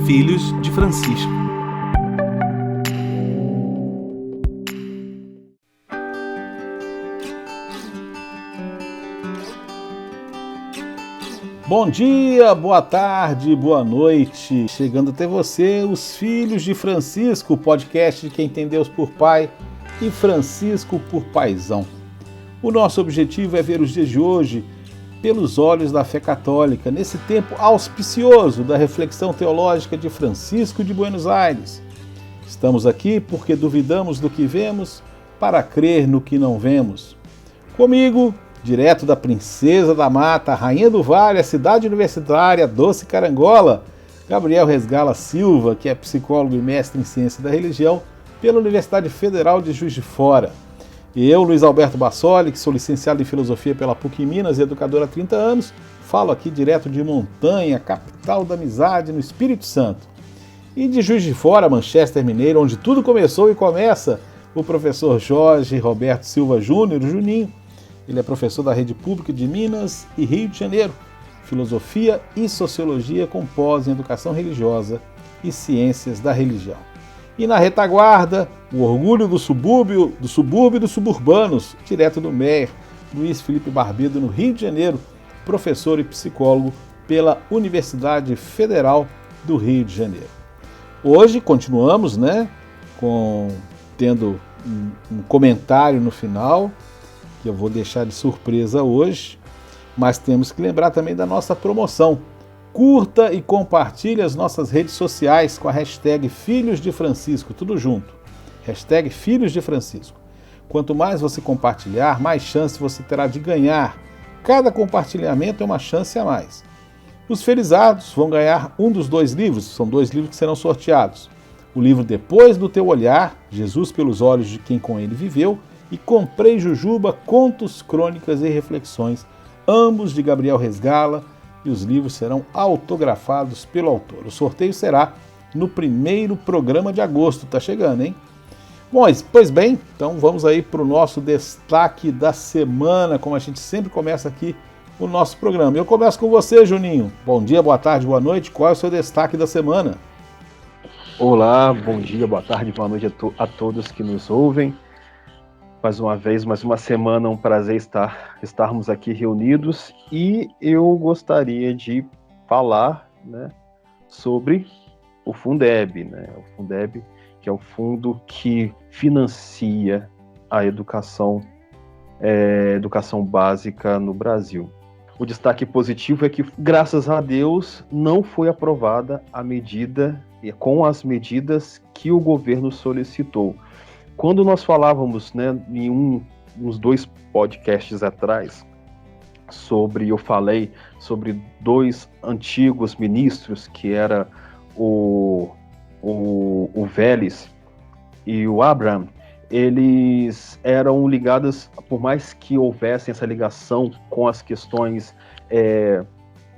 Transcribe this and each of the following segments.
Filhos de Francisco. Bom dia, boa tarde, boa noite. Chegando até você, os Filhos de Francisco, o podcast de quem tem Deus por Pai e Francisco por Paizão. O nosso objetivo é ver os dias de hoje pelos olhos da fé católica, nesse tempo auspicioso da reflexão teológica de Francisco de Buenos Aires. Estamos aqui porque duvidamos do que vemos para crer no que não vemos. Comigo, direto da Princesa da Mata, Rainha do Vale, a cidade universitária Doce Carangola, Gabriel Resgala Silva, que é psicólogo e mestre em ciência da religião pela Universidade Federal de Juiz de Fora. E eu, Luiz Alberto Bassoli, que sou licenciado em Filosofia pela PUC Minas e educador há 30 anos, falo aqui direto de Montanha, capital da amizade, no Espírito Santo. E de Juiz de Fora, Manchester Mineiro, onde tudo começou e começa, o professor Jorge Roberto Silva Júnior, Juninho. Ele é professor da Rede Pública de Minas e Rio de Janeiro, Filosofia e Sociologia com pós em Educação Religiosa e Ciências da Religião. E na retaguarda, o orgulho do subúrbio e dos suburbanos, direto do MER, Luiz Felipe Barbedo, no Rio de Janeiro, professor e psicólogo pela Universidade Federal do Rio de Janeiro. Hoje continuamos, tendo um comentário no final, que eu vou deixar de surpresa hoje, mas temos que lembrar também da nossa promoção. Curta e compartilhe as nossas redes sociais com a hashtag Filhos de Francisco, tudo junto. Hashtag Filhos de Francisco. Quanto mais você compartilhar, mais chance você terá de ganhar. Cada compartilhamento é uma chance a mais. Os felizados vão ganhar um dos 2 livros, são 2 livros que serão sorteados. O livro Depois do Teu Olhar, Jesus pelos Olhos de Quem com Ele Viveu, e Comprei Jujuba, Contos, Crônicas e Reflexões, ambos de Gabriel Resgala, e os livros serão autografados pelo autor. O sorteio será no primeiro programa de agosto, tá chegando, hein? Bom, pois bem, então vamos aí para o nosso destaque da semana, como a gente sempre começa aqui o nosso programa. Eu começo com você, Juninho. Bom dia, boa tarde, boa noite. Qual é o seu destaque da semana? Olá, bom dia, boa tarde, boa noite a todos que nos ouvem. Mais uma vez, mais uma semana, um prazer estarmos aqui reunidos, e eu gostaria de falar, sobre o Fundeb, o Fundeb, que é o fundo que financia a educação básica no Brasil. O destaque positivo é que, graças a Deus, não foi aprovada a medida, com as medidas que o governo solicitou. Quando nós falávamos, em uns 2 podcasts atrás, eu falei sobre 2 antigos ministros, que era o Vélez e o Abraham. Eles eram ligados, por mais que houvesse essa ligação com as questões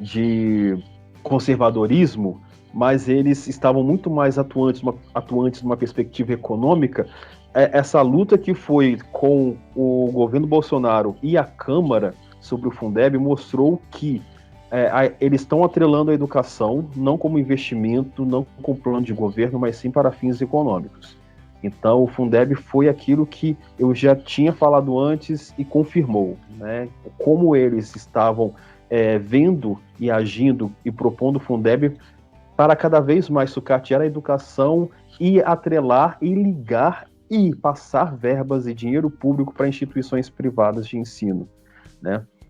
de conservadorismo, mas eles estavam muito mais atuantes numa perspectiva econômica. Essa luta que foi com o governo Bolsonaro e a Câmara sobre o Fundeb mostrou que eles estão atrelando a educação não como investimento, não como plano de governo, mas sim para fins econômicos. Então o Fundeb foi aquilo que eu já tinha falado antes e confirmou, como eles estavam vendo e agindo e propondo o Fundeb para cada vez mais sucatear a educação e atrelar e ligar e passar verbas e dinheiro público para instituições privadas de ensino,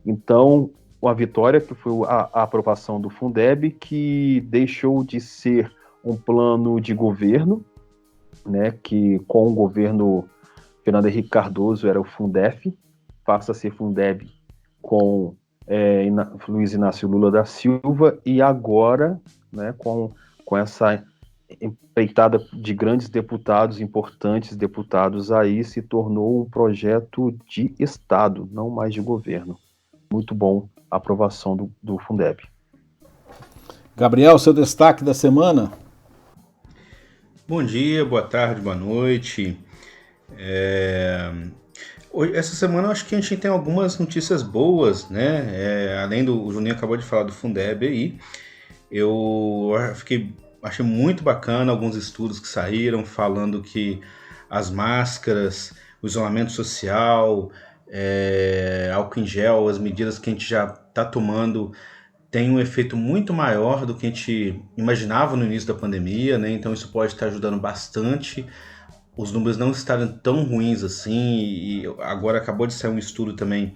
Então, a vitória que foi a aprovação do Fundeb, que deixou de ser um plano de governo, que com o governo Fernando Henrique Cardoso era o Fundef, passa a ser Fundeb com Luiz Inácio Lula da Silva, e agora, com essa empreitada de grandes deputados, importantes deputados aí, se tornou um projeto de Estado, não mais de governo. Muito bom a aprovação do Fundeb. Gabriel, seu destaque da semana? Bom dia, boa tarde, boa noite. Essa semana eu acho que a gente tem algumas notícias boas, além do... O Juninho acabou de falar do Fundeb aí. Eu fiquei achei muito bacana alguns estudos que saíram falando que as máscaras, o isolamento social, álcool em gel, as medidas que a gente já está tomando tem um efeito muito maior do que a gente imaginava no início da pandemia, né? Então isso pode estar ajudando bastante os números não estarem tão ruins assim, e agora acabou de sair um estudo também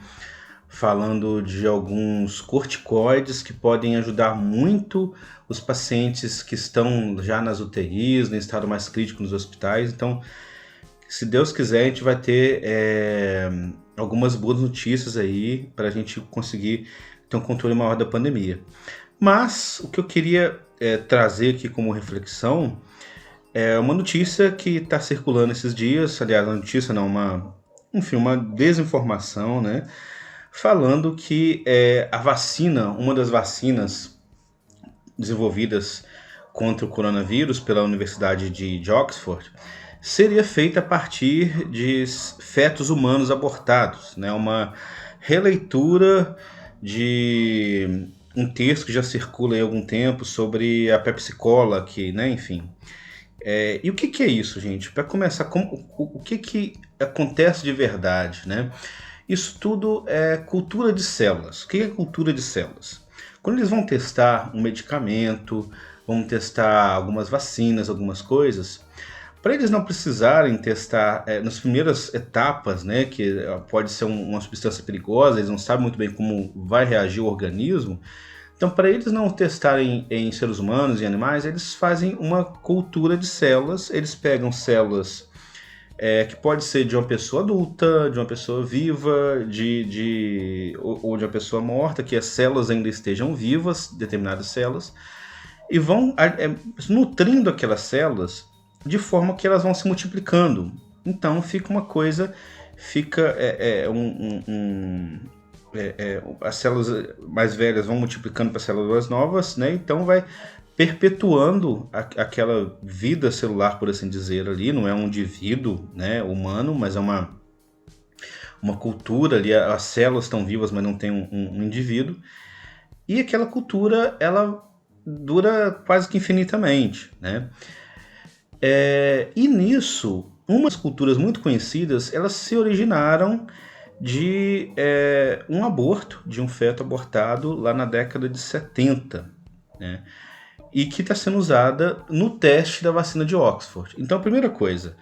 falando de alguns corticoides que podem ajudar muito os pacientes que estão já nas UTIs, em estado mais crítico nos hospitais. Então, se Deus quiser, a gente vai ter algumas boas notícias aí para a gente conseguir ter um controle maior da pandemia. Mas o que eu queria trazer aqui como reflexão é uma notícia que está circulando esses dias, aliás, uma notícia não, uma desinformação, né? Falando que a vacina, uma das vacinas desenvolvidas contra o coronavírus pela Universidade de Oxford, seria feita a partir de fetos humanos abortados, né? Uma releitura de um texto que já circula há algum tempo sobre a Pepsi Cola, que, né, enfim. E o que é isso, gente? Para começar, o que acontece de verdade, né? Isso tudo é cultura de células. O que é cultura de células? Quando eles vão testar um medicamento, vão testar algumas vacinas, algumas coisas, para eles não precisarem testar nas primeiras etapas, né, que pode ser uma substância perigosa, eles não sabem muito bem como vai reagir o organismo. Então, para eles não testarem em seres humanos e animais, eles fazem uma cultura de células. Eles pegam células que pode ser de uma pessoa adulta, de uma pessoa viva, ou de uma pessoa morta, que as células ainda estejam vivas, determinadas células, e vão nutrindo aquelas células de forma que elas vão se multiplicando. Então fica uma coisa, as células mais velhas vão multiplicando para células novas, né? Então vai perpetuando aquela vida celular, por assim dizer, ali. Não é um indivíduo, né, humano, mas é uma cultura ali. As células estão vivas, mas não tem um indivíduo. E aquela cultura, ela dura quase que infinitamente, né? E nisso, umas culturas muito conhecidas, elas se originaram de um aborto, de um feto abortado lá na década de 70, né? E que está sendo usada no teste da vacina de Oxford. Então, a primeira coisa,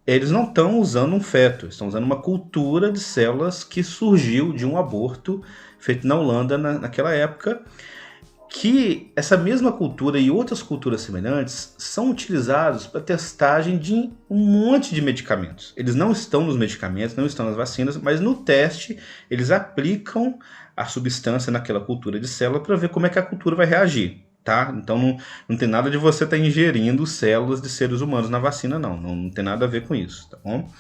eles não estão usando um feto, estão usando uma cultura de células que surgiu de um aborto feito na Holanda naquela época, que essa mesma cultura e outras culturas semelhantes são utilizados para testagem de um monte de medicamentos. Eles não estão nos medicamentos, não estão nas vacinas, mas no teste eles aplicam a substância naquela cultura de célula para ver como é que a cultura vai reagir, tá? Então não tem nada de você estar ingerindo células de seres humanos na vacina, não tem nada a ver com isso, tá bom?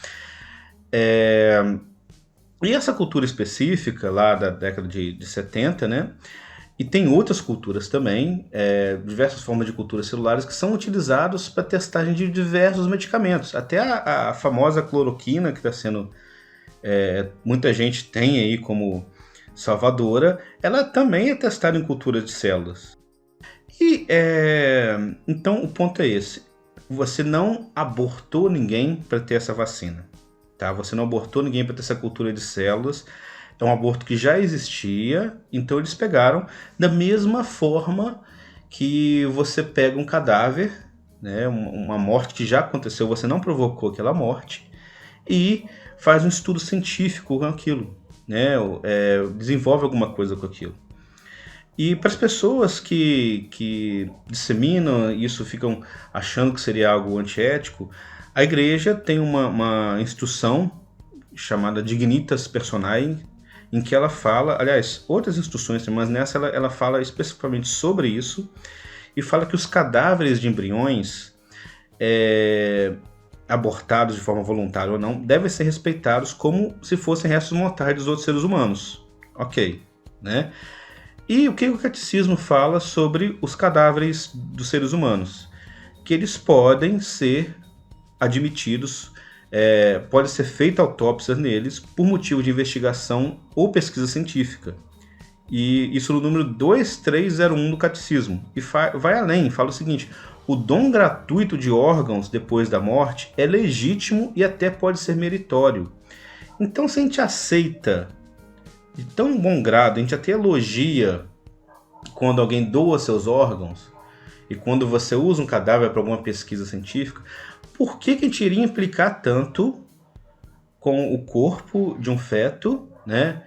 E essa cultura específica lá da década de 70, né? E tem outras culturas também, diversas formas de culturas celulares que são utilizadas para testagem de diversos medicamentos. Até a famosa cloroquina, que está sendo... muita gente tem aí como salvadora, ela também é testada em cultura de células. E então o ponto é esse. Você não abortou ninguém para ter essa vacina, tá? Você não abortou ninguém para ter essa cultura de células. É um aborto que já existia, então eles pegaram da mesma forma que você pega um cadáver, né, uma morte que já aconteceu, você não provocou aquela morte, e faz um estudo científico com aquilo, né, desenvolve alguma coisa com aquilo. E para as pessoas que disseminam isso, ficam achando que seria algo antiético, a igreja tem uma instrução chamada Dignitas Personae, em que ela fala, aliás, outras instruções, mas nessa ela fala especificamente sobre isso, e fala que os cadáveres de embriões abortados de forma voluntária ou não, devem ser respeitados como se fossem restos mortais dos outros seres humanos. Ok, né? E o que o catecismo fala sobre os cadáveres dos seres humanos? Que eles podem ser admitidos, pode ser feita autópsia neles por motivo de investigação ou pesquisa científica. E isso no número 2301 do Catecismo. E vai além, fala o seguinte: o dom gratuito de órgãos depois da morte é legítimo e até pode ser meritório. Então, se a gente aceita de tão bom grado, a gente até elogia quando alguém doa seus órgãos e quando você usa um cadáver para alguma pesquisa científica, por que a gente iria implicar tanto com o corpo de um feto, né,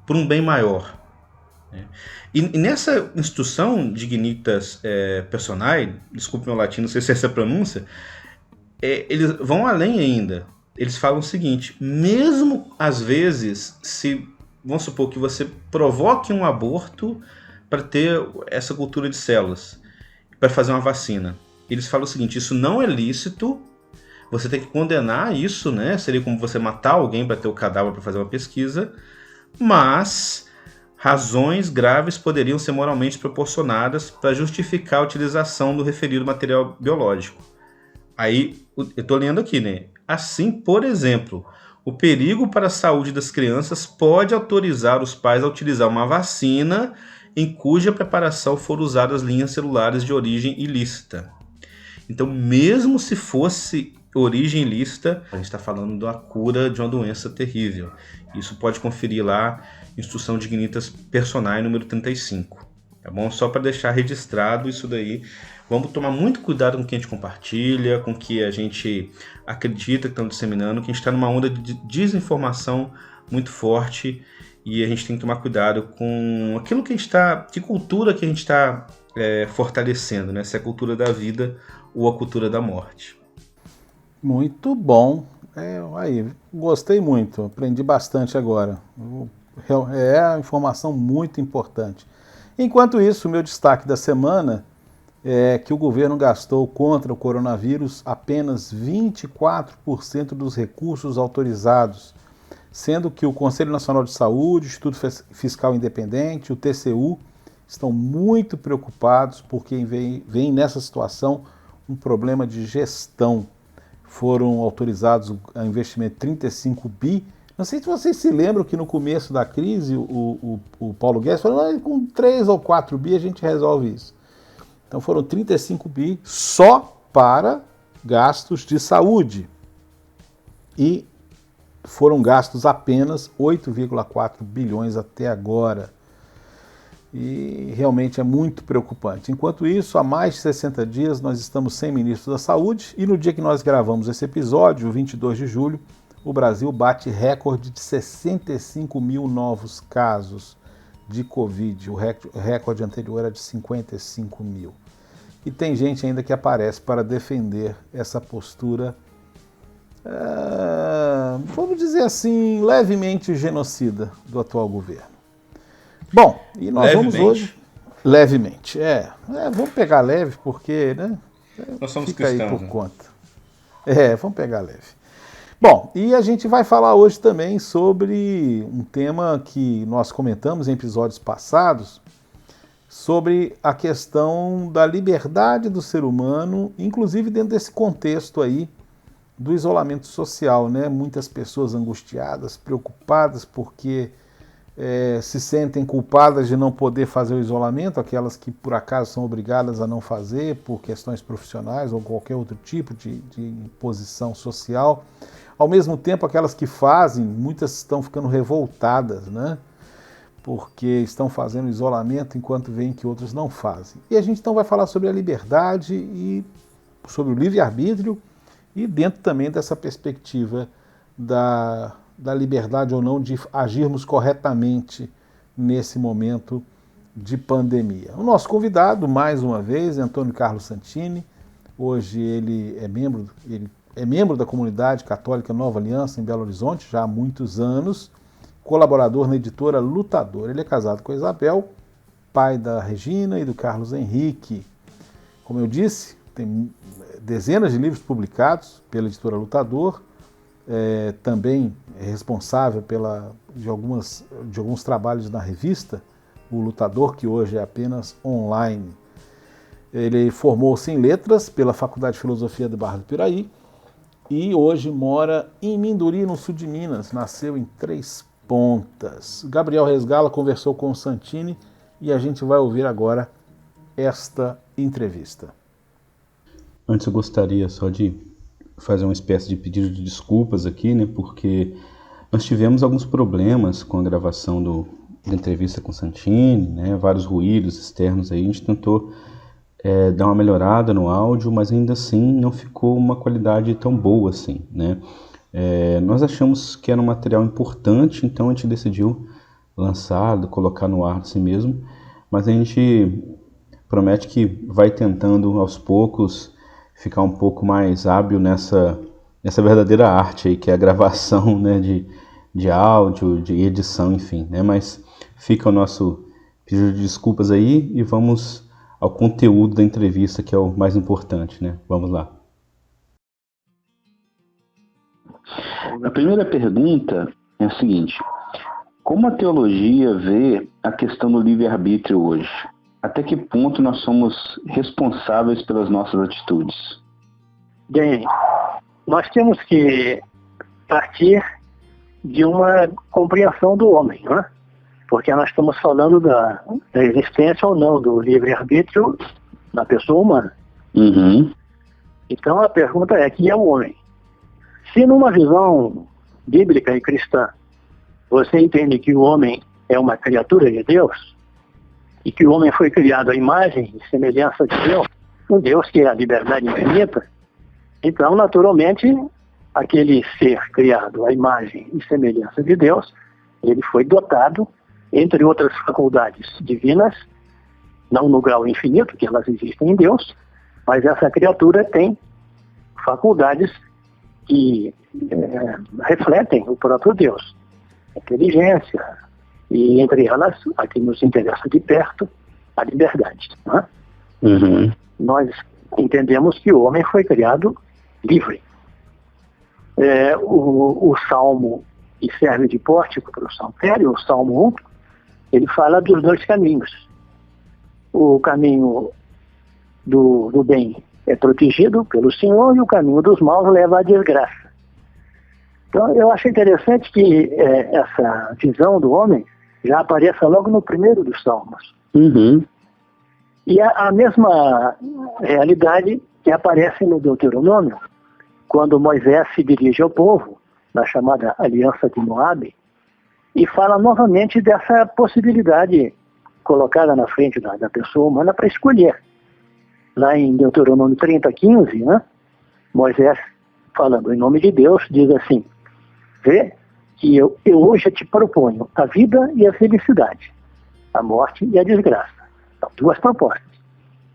por um bem maior? E nessa instituição Dignitas Personae, desculpe meu latim, não sei se é essa a pronúncia, eles vão além ainda. Eles falam o seguinte: mesmo às vezes, se vamos supor que você provoque um aborto para ter essa cultura de células, para fazer uma vacina, eles falam o seguinte: isso não é lícito, você tem que condenar isso, né? Seria como você matar alguém para ter o cadáver para fazer uma pesquisa, mas razões graves poderiam ser moralmente proporcionadas para justificar a utilização do referido material biológico. Aí, eu estou lendo aqui, né? Assim, por exemplo, o perigo para a saúde das crianças pode autorizar os pais a utilizar uma vacina em cuja preparação foram usadas linhas celulares de origem ilícita. Então, mesmo se fosse origem ilícita, a gente está falando da cura de uma doença terrível. Isso pode conferir lá, Instrução Dignitas Personae número 35. Tá bom? Só para deixar registrado isso daí. Vamos tomar muito cuidado com o que a gente compartilha, com o que a gente acredita que estão disseminando, que a gente está numa onda de desinformação muito forte e a gente tem que tomar cuidado com aquilo que a gente está, que cultura que a gente está fortalecendo, né? Se é a cultura da vida ou a cultura da morte. Muito bom. Aí, gostei muito, aprendi bastante agora. É uma informação muito importante. Enquanto isso, o meu destaque da semana é que o governo gastou contra o coronavírus apenas 24% dos recursos autorizados, sendo que o Conselho Nacional de Saúde, o Instituto Fiscal Independente, o TCU, estão muito preocupados porque vem nessa situação um problema de gestão. Foram autorizados a investimento de 35 bi. Não sei se vocês se lembram que no começo da crise o Paulo Guedes falou: com 3 ou 4 bi a gente resolve isso. Então foram 35 bi só para gastos de saúde. E foram gastos apenas 8,4 bilhões até agora. E realmente é muito preocupante. Enquanto isso, há mais de 60 dias nós estamos sem ministro da Saúde e no dia que nós gravamos esse episódio, 22 de julho, o Brasil bate recorde de 65 mil novos casos de Covid. O recorde anterior era de 55 mil. E tem gente ainda que aparece para defender essa postura, vamos dizer assim, levemente genocida do atual governo. Bom, e nós vamos hoje... Levemente, vamos pegar leve porque, né? Nós somos fica cristãos, aí por né? conta. Vamos pegar leve. Bom, e a gente vai falar hoje também sobre um tema que nós comentamos em episódios passados, sobre a questão da liberdade do ser humano, inclusive dentro desse contexto aí do isolamento social, né? Muitas pessoas angustiadas, preocupadas porque se sentem culpadas de não poder fazer o isolamento, aquelas que por acaso são obrigadas a não fazer por questões profissionais ou qualquer outro tipo de imposição social. Ao mesmo tempo, aquelas que fazem, muitas estão ficando revoltadas, né? Porque estão fazendo isolamento enquanto veem que outros não fazem. E a gente então vai falar sobre a liberdade e sobre o livre-arbítrio e dentro também dessa perspectiva da liberdade ou não de agirmos corretamente nesse momento de pandemia. O nosso convidado, mais uma vez, é Antônio Carlos Santini. Hoje ele é membro da comunidade católica Nova Aliança em Belo Horizonte, já há muitos anos, colaborador na editora Lutador. Ele é casado com a Isabel, pai da Regina e do Carlos Henrique. Como eu disse, tem dezenas de livros publicados pela editora Lutador, também é responsável de alguns trabalhos na revista, o Lutador, que hoje é apenas online. Ele formou-se em letras pela Faculdade de Filosofia do Barra do Piraí e hoje mora em Minduri, no sul de Minas. Nasceu em Três Pontas. Gabriel Resgala conversou com o Santini e a gente vai ouvir agora esta entrevista. Antes eu gostaria só de fazer uma espécie de pedido de desculpas aqui, né? Porque nós tivemos alguns problemas com a gravação da entrevista com o Santini, né? Vários ruídos externos aí. A gente tentou dar uma melhorada no áudio, mas ainda assim não ficou uma qualidade tão boa assim, né? Nós achamos que era um material importante, então a gente decidiu lançar, colocar no ar assim mesmo, mas a gente promete que vai tentando aos poucos ficar um pouco mais hábil nessa verdadeira arte aí, que é a gravação, né, de áudio, de edição, enfim, né? Mas fica o nosso pedido de desculpas aí e vamos ao conteúdo da entrevista, que é o mais importante, né? Vamos lá. A primeira pergunta é a seguinte: como a teologia vê a questão do livre-arbítrio hoje? Até que ponto nós somos responsáveis pelas nossas atitudes? Bem, nós temos que partir de uma compreensão do homem, não é? Porque nós estamos falando da existência ou não do livre-arbítrio na pessoa humana. Uhum. Então a pergunta é: quem é o homem? Se numa visão bíblica e cristã você entende que o homem é uma criatura de Deus e que o homem foi criado à imagem e semelhança de Deus, um Deus que é a liberdade infinita, então naturalmente aquele ser criado à imagem e semelhança de Deus, ele foi dotado, entre outras faculdades divinas, não no grau infinito, que elas existem em Deus, mas essa criatura tem faculdades que refletem o próprio Deus. Inteligência, e entre elas, a que nos interessa de perto, a liberdade. Não é? Uhum. Nós entendemos que o homem foi criado livre. O Salmo que serve de pórtico para o Saltério, o Salmo 1, ele fala dos dois caminhos. O caminho do bem é protegido pelo Senhor e o caminho dos maus leva à desgraça. Então, eu acho interessante que essa visão do homem já apareça logo no primeiro dos Salmos. Uhum. E a mesma realidade que aparece no Deuteronômio, quando Moisés se dirige ao povo, na chamada Aliança de Moabe, e fala novamente dessa possibilidade colocada na frente da pessoa humana para escolher. Lá em Deuteronômio 30:15, né, Moisés, falando em nome de Deus, diz assim: vê que eu hoje te proponho a vida e a felicidade, a morte e a desgraça. São duas propostas.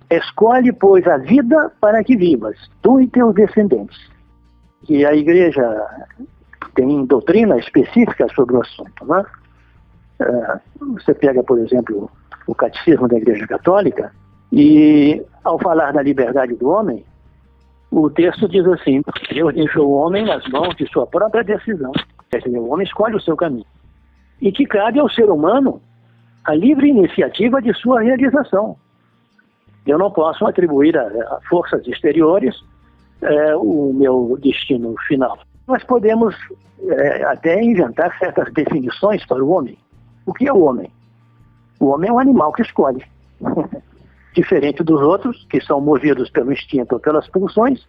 Escolhe, pois, a vida para que vivas, tu e teus descendentes. E a igreja tem doutrina específica sobre o assunto. Né? Você pega, por exemplo, o Catecismo da Igreja Católica, e ao falar da liberdade do homem, o texto diz assim: Deus deixou o homem nas mãos de sua própria decisão. Quer dizer, o homem escolhe o seu caminho. E que cabe ao ser humano a livre iniciativa de sua realização. Eu não posso atribuir a forças exteriores o meu destino final. Nós podemos até inventar certas definições para o homem. O que é o homem? O homem é um animal que escolhe. Diferente dos outros, que são movidos pelo instinto ou pelas pulsões,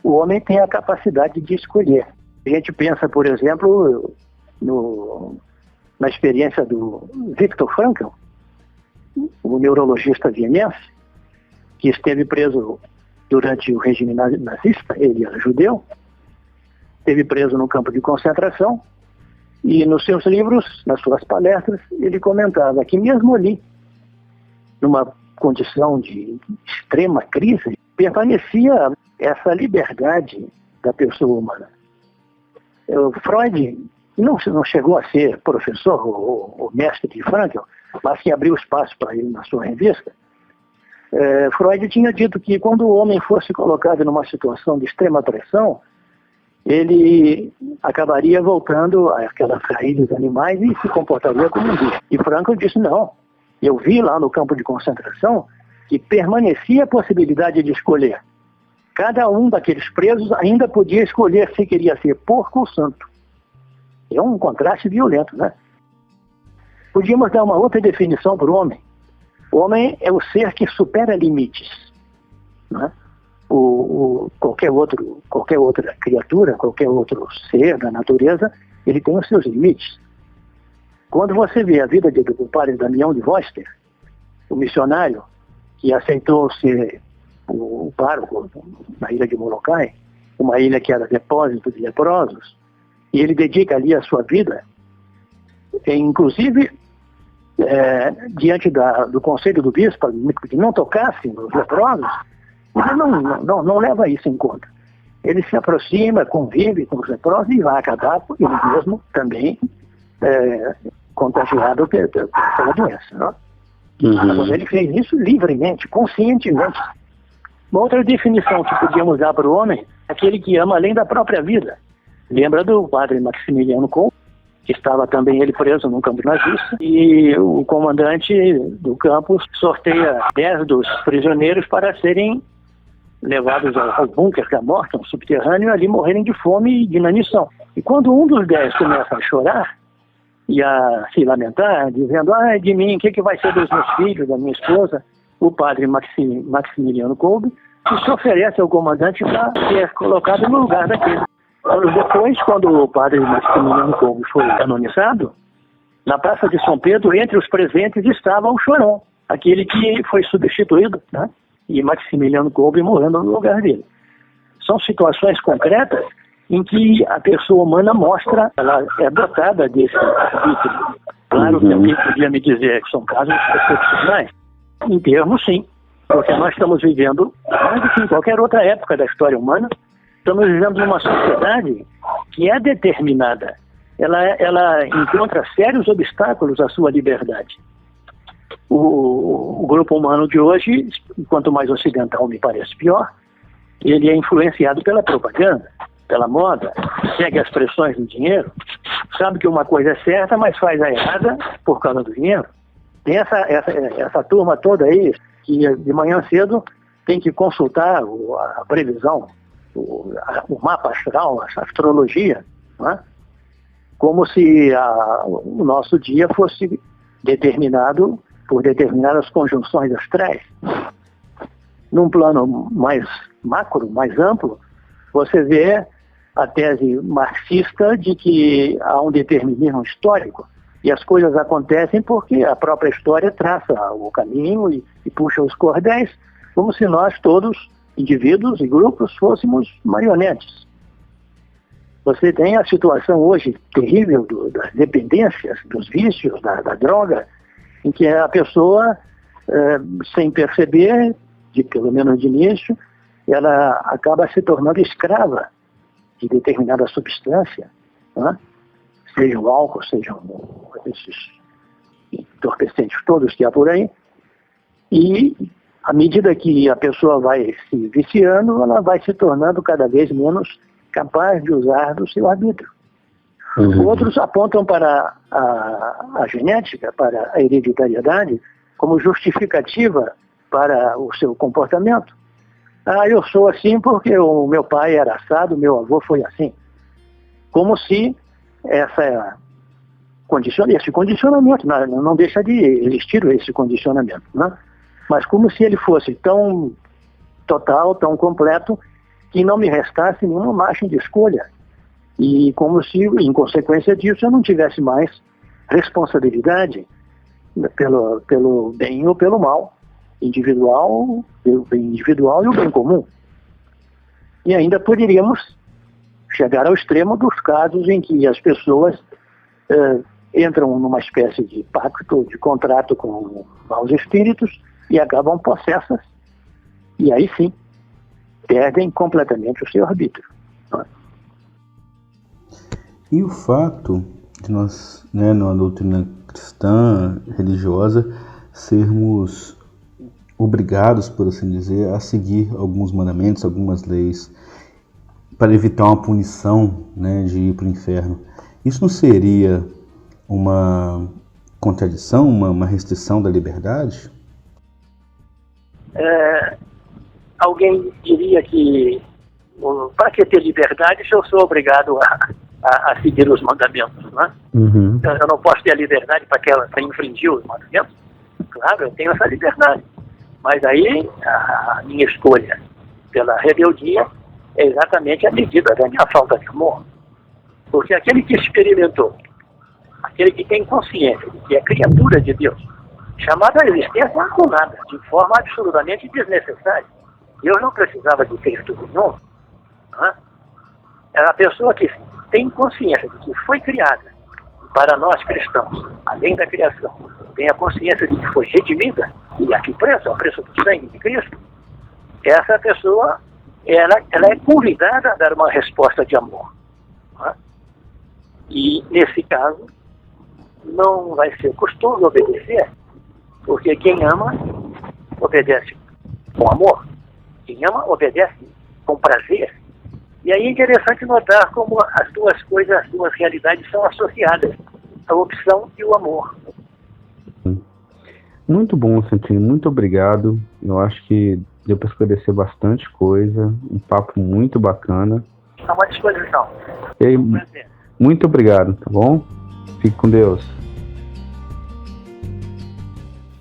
o homem tem a capacidade de escolher. A gente pensa, por exemplo, na experiência do Viktor Frankl, o neurologista vienense, que esteve preso durante o regime nazista. Ele era judeu, esteve preso no campo de concentração, e nos seus livros, nas suas palestras, ele comentava que mesmo ali, numa condição de extrema crise, permanecia essa liberdade da pessoa humana. Freud não chegou a ser professor ou mestre de Frankl, mas que abriu espaço para ele na sua revista. Freud tinha dito que quando o homem fosse colocado numa situação de extrema pressão, ele acabaria voltando àquelas raízes animais e se comportaria como um bicho. E Frankl disse: não, eu vi lá no campo de concentração que permanecia a possibilidade de escolher. Cada um daqueles presos ainda podia escolher se queria ser porco ou santo. É um contraste violento, né? Podíamos dar uma outra definição para o homem. O homem é o ser que supera limites, né? qualquer outra criatura, qualquer outro ser da natureza, ele tem os seus limites. Quando você vê a vida do padre Damião de Vostek, o missionário que aceitou ser o pároco na ilha de Molokai, uma ilha que era depósito de leprosos, e ele dedica ali a sua vida, inclusive diante do conselho do bispo, que não tocasse nos leprosos, ele não leva isso em conta. Ele se aproxima, convive com os leprosos e vai acabar ele mesmo também contagiado pela doença. Não? Uhum. Ele fez isso livremente, conscientemente. Uma outra definição que podíamos dar para o homem é aquele que ama além da própria vida. Lembra do padre Maximiliano Kolbe, que estava também ele preso num campo nazista, e o comandante do campo sorteia 10 dos prisioneiros para serem levados ao bunker da morte, um subterrâneo, e ali morrerem de fome e de inanição. E quando um dos 10 começa a chorar e a se lamentar, dizendo, de mim, o que vai ser dos meus filhos, da minha esposa, o padre Maximiliano Kolbe se oferece ao comandante para ser colocado no lugar daquele. Anos depois, quando o padre Maximiliano Kolbe foi canonizado, na Praça de São Pedro, entre os presentes, estava o Chorão, aquele que foi substituído, né? E Maximiliano Kolbe morrendo no lugar dele. São situações concretas em que a pessoa humana mostra, ela é dotada desse arbítrio. Claro que alguém podia me dizer que são casos excepcionais. Em termos, sim, porque nós estamos vivendo, mais do que em qualquer outra época da história humana, estamos vivendo numa sociedade que é determinada. Ela encontra sérios obstáculos à sua liberdade. O grupo humano de hoje, quanto mais ocidental me parece pior, ele é influenciado pela propaganda, pela moda, segue as pressões do dinheiro, sabe que uma coisa é certa, mas faz a errada por causa do dinheiro. Tem essa turma toda aí que de manhã cedo tem que consultar a previsão, o mapa astral, a astrologia, né? Como se o nosso dia fosse determinado por determinadas conjunções astrais. Num plano mais macro, mais amplo, você vê a tese marxista de que há um determinismo histórico e as coisas acontecem porque a própria história traça o caminho e puxa os cordéis, como se nós todos, indivíduos e grupos, fôssemos marionetes. Você tem a situação hoje terrível das dependências, dos vícios, da droga, em que a pessoa, sem perceber, pelo menos de início, ela acaba se tornando escrava de determinada substância, né? Seja o álcool, sejam esses entorpecentes todos que há por aí, e à medida que a pessoa vai se viciando, ela vai se tornando cada vez menos capaz de usar do seu arbítrio. Outros apontam para a genética, para a hereditariedade, como justificativa para o seu comportamento. Eu sou assim porque o meu pai era assado, o meu avô foi assim. Como se esse condicionamento, não deixa de existir esse condicionamento, né? Mas como se ele fosse tão total, tão completo, que não me restasse nenhuma margem de escolha. E como se, em consequência disso, eu não tivesse mais responsabilidade pelo bem ou pelo mal individual, o bem individual e o bem comum. E ainda poderíamos chegar ao extremo dos casos em que as pessoas entram numa espécie de pacto, de contrato com maus espíritos e acabam possessas. E aí sim, perdem completamente o seu arbítrio. E o fato de nós, na doutrina cristã, religiosa, sermos obrigados, por assim dizer, a seguir alguns mandamentos, algumas leis, para evitar uma punição, de ir para o inferno. Isso não seria uma contradição, uma restrição da liberdade? Alguém diria que para que ter liberdade se eu sou obrigado a seguir os mandamentos, né? Eu não posso ter a liberdade para infringir os mandamentos? Claro, eu tenho essa liberdade. Mas aí a minha escolha pela rebeldia é exatamente a medida da minha falta de amor. Porque aquele que experimentou, aquele que tem consciência de que é criatura de Deus, chamado à existência do nada, de forma absolutamente desnecessária. Deus não precisava de Cristo nenhum. É a pessoa que tem consciência de que foi criada. Para nós cristãos, além da criação, tem a consciência de que foi redimida, e a que preço? Ao preço do sangue de Cristo. Essa pessoa, ela é convidada a dar uma resposta de amor. E, nesse caso, não vai ser custoso obedecer, porque quem ama, obedece com amor. Quem ama, obedece com prazer. E aí é interessante notar como as duas coisas, as duas realidades são associadas, a opção e o amor. Muito bom, Santini, muito obrigado. Eu acho que deu para esclarecer bastante coisa, um papo muito bacana. À uma disposição. E aí, muito obrigado, tá bom? Fique com Deus.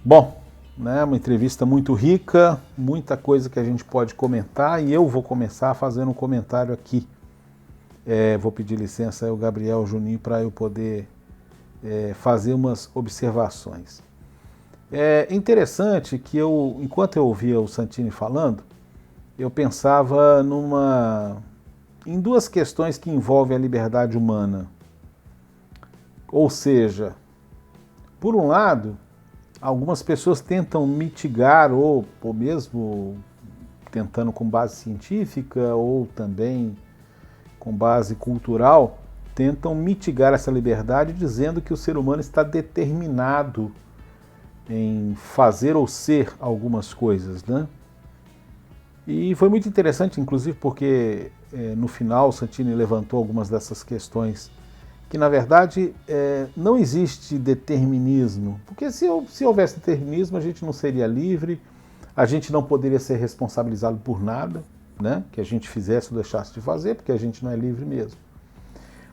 Bom, né, uma entrevista muito rica, muita coisa que a gente pode comentar, e eu vou começar fazendo um comentário aqui. Vou pedir licença ao Gabriel Juninho para eu poder fazer umas observações. É interessante que enquanto eu ouvia o Santini falando, eu pensava em duas questões que envolvem a liberdade humana. Ou seja, por um lado, algumas pessoas tentam mitigar, ou mesmo tentando com base científica, ou também com base cultural, tentam mitigar essa liberdade dizendo que o ser humano está determinado em fazer ou ser algumas coisas, né? E foi muito interessante, inclusive, porque no final o Santini levantou algumas dessas questões, que na verdade não existe determinismo, porque se houvesse determinismo a gente não seria livre, a gente não poderia ser responsabilizado por nada, né, que a gente fizesse ou deixasse de fazer, porque a gente não é livre mesmo.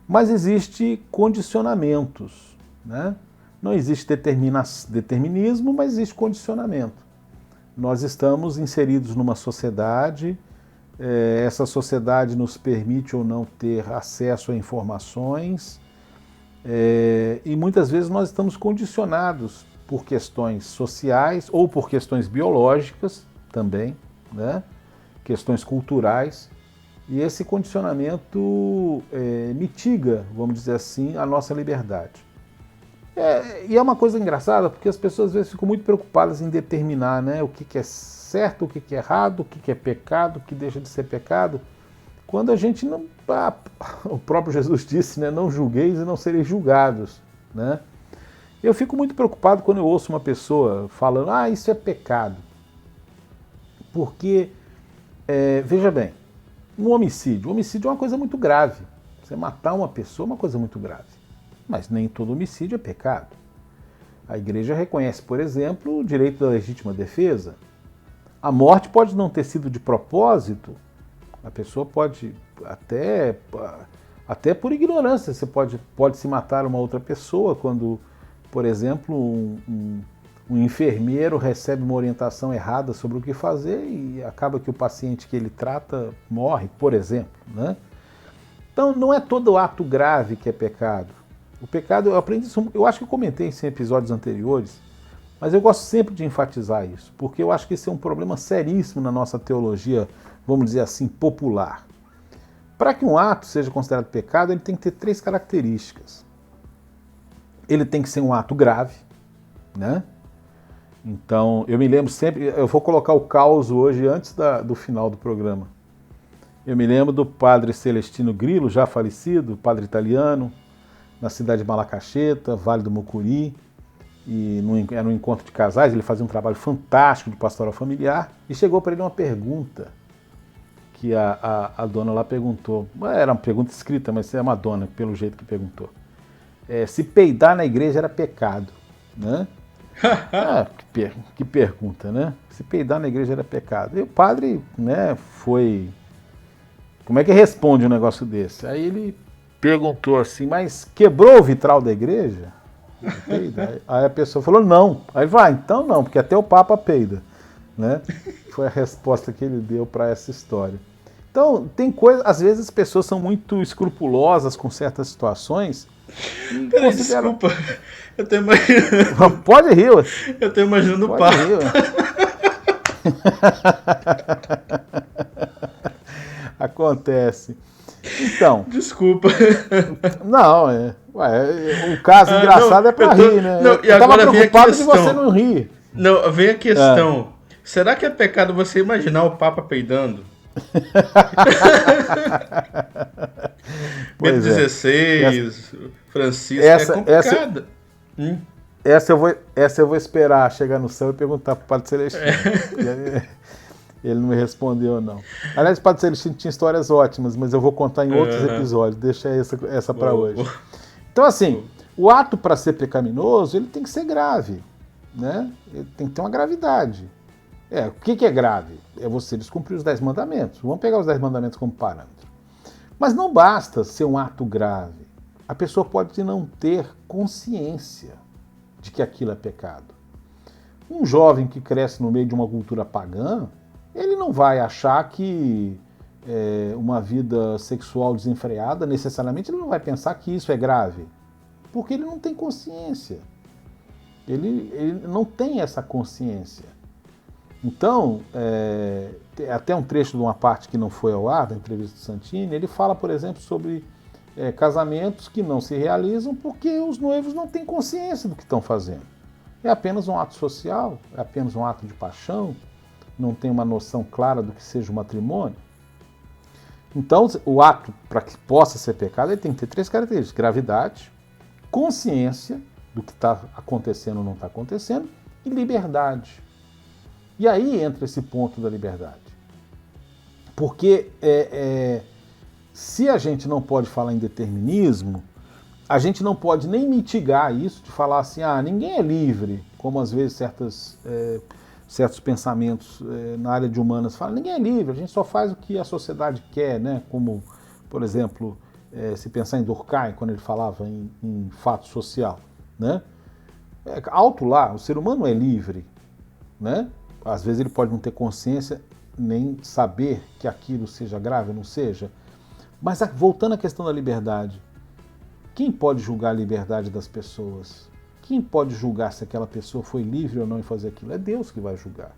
Mas existe condicionamentos, né? Não existe determinismo, mas existe condicionamento. Nós estamos inseridos numa sociedade, essa sociedade nos permite ou não ter acesso a informações, e muitas vezes nós estamos condicionados por questões sociais ou por questões biológicas também, né? Questões culturais, e esse condicionamento mitiga, vamos dizer assim, a nossa liberdade. E é uma coisa engraçada, porque as pessoas às vezes ficam muito preocupadas em determinar, né, o que é certo, o que é errado, o que é pecado, o que deixa de ser pecado, quando a gente não... O próprio Jesus disse, né, não julgueis e não sereis julgados, né? Eu fico muito preocupado quando eu ouço uma pessoa falando, isso é pecado. Porque, veja bem, um homicídio é uma coisa muito grave. Você matar uma pessoa é uma coisa muito grave. Mas nem todo homicídio é pecado. A igreja reconhece, por exemplo, o direito da legítima defesa. A morte pode não ter sido de propósito, a pessoa pode, até por ignorância, você pode se matar uma outra pessoa quando, por exemplo, um enfermeiro recebe uma orientação errada sobre o que fazer e acaba que o paciente que ele trata morre, por exemplo, né? Então não é todo ato grave que é pecado. O pecado, eu aprendi isso, eu acho que eu comentei isso em episódios anteriores, mas eu gosto sempre de enfatizar isso, porque eu acho que esse é um problema seríssimo na nossa teologia, vamos dizer assim, popular. Para que um ato seja considerado pecado, ele tem que ter 3 características. Ele tem que ser um ato grave, né? Então, eu me lembro sempre, eu vou colocar o caos hoje antes do final do programa. Eu me lembro do padre Celestino Grillo, já falecido, padre italiano, na cidade de Malacacheta, Vale do Mucuri, e era um encontro de casais, ele fazia um trabalho fantástico de pastoral familiar, e chegou para ele uma pergunta, que a dona lá perguntou, era uma pergunta escrita, mas é uma dona, pelo jeito que perguntou, se peidar na igreja era pecado, né? Que pergunta, né? Se peidar na igreja era pecado. E o padre, né, foi... Como é que responde um negócio desse? Aí ele perguntou assim, mas quebrou o vitral da igreja? Aí a pessoa falou, não. Aí ele falou, então não, porque até o Papa peida. né? Foi a resposta que ele deu para essa história. Então, tem coisa, às vezes as pessoas são muito escrupulosas com certas situações. Peraí, desculpa. Eu tô imaginando. Pode rir, ué. Eu tô imaginando o Pode Papa. rir, ué. Acontece. Então. Desculpa. Não, o caso engraçado não, é pra rir, né? Não, e eu tava agora preocupado de você não rir. Não, vem a questão. Será que é pecado você imaginar o Papa peidando? Bento XVI, Francisco, é complicado. Essa eu vou esperar chegar no céu e perguntar pro Padre Celestino. Ele não me respondeu, não. Aliás, o Padre Celestino tinha histórias ótimas, mas eu vou contar em outros episódios. Deixa essa para hoje. Então, assim, o ato para ser pecaminoso, ele tem que ser grave, né? Ele tem que ter uma gravidade. O que é grave? É você descumprir os 10 mandamentos. Vamos pegar os 10 mandamentos como parâmetro. Mas não basta ser um ato grave. A pessoa pode não ter consciência de que aquilo é pecado. Um jovem que cresce no meio de uma cultura pagã, ele não vai achar que uma vida sexual desenfreada, necessariamente, ele não vai pensar que isso é grave. Porque ele não tem consciência. Ele não tem essa consciência. Então, até um trecho de uma parte que não foi ao ar, da entrevista do Santini, ele fala, por exemplo, sobre casamentos que não se realizam porque os noivos não têm consciência do que estão fazendo. É apenas um ato social, é apenas um ato de paixão, não tem uma noção clara do que seja o matrimônio. Então, o ato, para que possa ser pecado, ele tem que ter 3 características: gravidade, consciência do que está acontecendo ou não está acontecendo, e liberdade. E aí entra esse ponto da liberdade. Porque se a gente não pode falar em determinismo, a gente não pode nem mitigar isso de falar assim, ninguém é livre, como às vezes certos pensamentos na área de humanas falam, ninguém é livre, a gente só faz o que a sociedade quer, né? Como, por exemplo, se pensar em Durkheim, quando ele falava em fato social, né? Alto lá, o ser humano é livre, né? Às vezes ele pode não ter consciência, nem saber que aquilo seja grave ou não seja. Mas voltando à questão da liberdade, quem pode julgar a liberdade das pessoas? Quem pode julgar se aquela pessoa foi livre ou não em fazer aquilo? É Deus que vai julgar,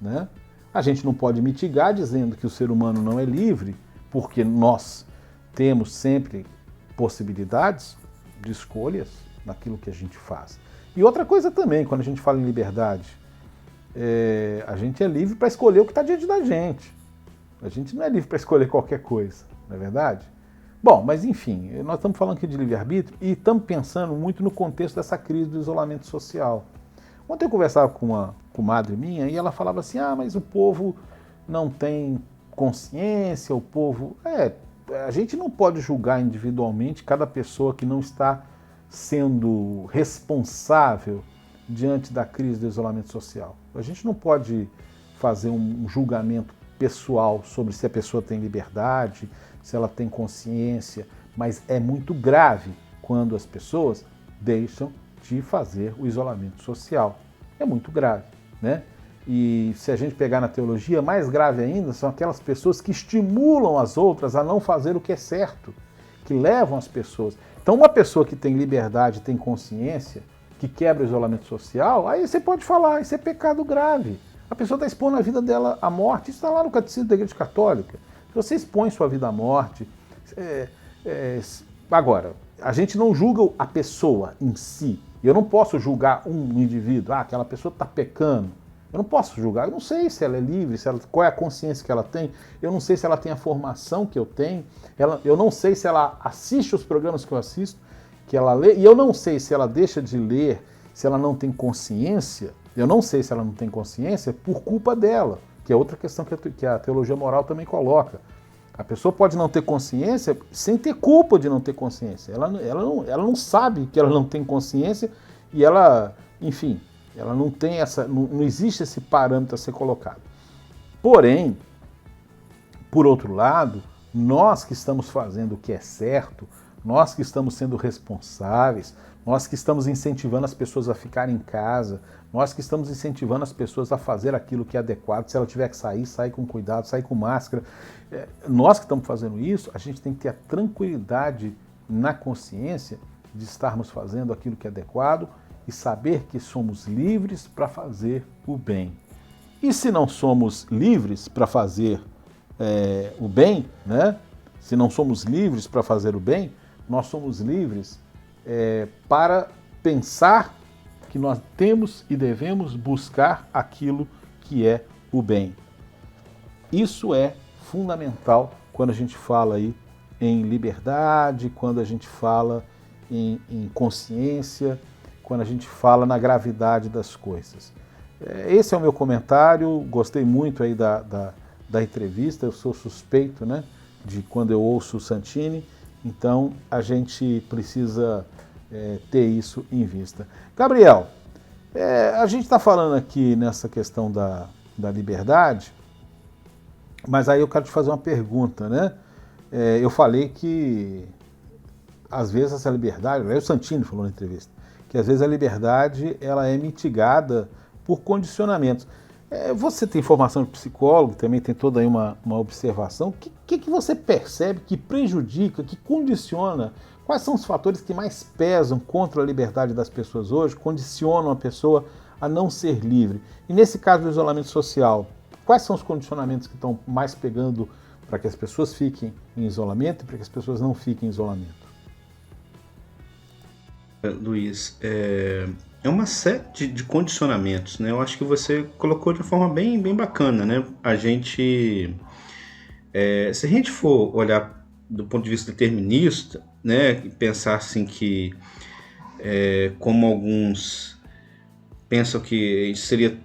né? A gente não pode mitigar dizendo que o ser humano não é livre, porque nós temos sempre possibilidades de escolhas naquilo que a gente faz. E outra coisa também, quando a gente fala em liberdade, a gente é livre para escolher o que está diante da gente. A gente não é livre para escolher qualquer coisa, não é verdade? Bom, mas enfim, nós estamos falando aqui de livre-arbítrio e estamos pensando muito no contexto dessa crise do isolamento social. Ontem eu conversava com uma comadre minha e ela falava assim, mas o povo não tem consciência, o povo... a gente não pode julgar individualmente cada pessoa que não está sendo responsável diante da crise do isolamento social. A gente não pode fazer um julgamento pessoal sobre se a pessoa tem liberdade, se ela tem consciência, mas é muito grave quando as pessoas deixam de fazer o isolamento social. É muito grave, né? E se a gente pegar na teologia, mais grave ainda são aquelas pessoas que estimulam as outras a não fazer o que é certo, que levam as pessoas. Então, uma pessoa que tem liberdade, tem consciência, que quebra o isolamento social, aí você pode falar, isso é pecado grave. A pessoa está expondo a vida dela à morte, isso está lá no Catecismo da Igreja Católica. Se você expõe sua vida à morte... Agora, a gente não julga a pessoa em si. Eu não posso julgar um indivíduo, aquela pessoa está pecando. Eu não posso julgar, eu não sei se ela é livre, qual é a consciência que ela tem, eu não sei se ela tem a formação que eu tenho, eu não sei se ela assiste os programas que eu assisto, que ela lê, e eu não sei se ela deixa de ler, se ela não tem consciência, eu não sei se ela não tem consciência por culpa dela, que é outra questão que a teologia moral também coloca. A pessoa pode não ter consciência sem ter culpa de não ter consciência. Ela não sabe que ela não tem consciência e ela, enfim, ela não tem não existe esse parâmetro a ser colocado. Porém, por outro lado, nós que estamos fazendo o que é certo, nós que estamos sendo responsáveis, nós que estamos incentivando as pessoas a ficarem em casa, nós que estamos incentivando as pessoas a fazer aquilo que é adequado, se ela tiver que sair, sai com cuidado, sai com máscara. Nós que estamos fazendo isso, a gente tem que ter a tranquilidade na consciência de estarmos fazendo aquilo que é adequado e saber que somos livres para fazer o bem. E se não somos livres para fazer o bem, né? Se não somos livres para fazer o bem, nós somos livres para pensar que nós temos e devemos buscar aquilo que é o bem. Isso é fundamental quando a gente fala aí em liberdade, quando a gente fala em consciência, quando a gente fala na gravidade das coisas. Esse é o meu comentário, gostei muito aí da entrevista, eu sou suspeito, né, de quando eu ouço o Santini, então a gente precisa ter isso em vista. Gabriel, a gente está falando aqui nessa questão da liberdade, mas aí eu quero te fazer uma pergunta, né? Eu falei que às vezes essa liberdade, o Santini falou na entrevista, que às vezes a liberdade ela é mitigada por condicionamentos. Você tem formação de psicólogo, também tem toda aí uma observação. O que você percebe que prejudica, que condiciona? Quais são os fatores que mais pesam contra a liberdade das pessoas hoje, condicionam a pessoa a não ser livre? E nesse caso do isolamento social, quais são os condicionamentos que estão mais pegando para que as pessoas fiquem em isolamento e para que as pessoas não fiquem em isolamento? Luiz, é uma série de condicionamentos, né? Eu acho que você colocou de uma forma bem bacana, né? A gente, se a gente for olhar do ponto de vista determinista, né, e pensar assim que, como alguns pensam que seria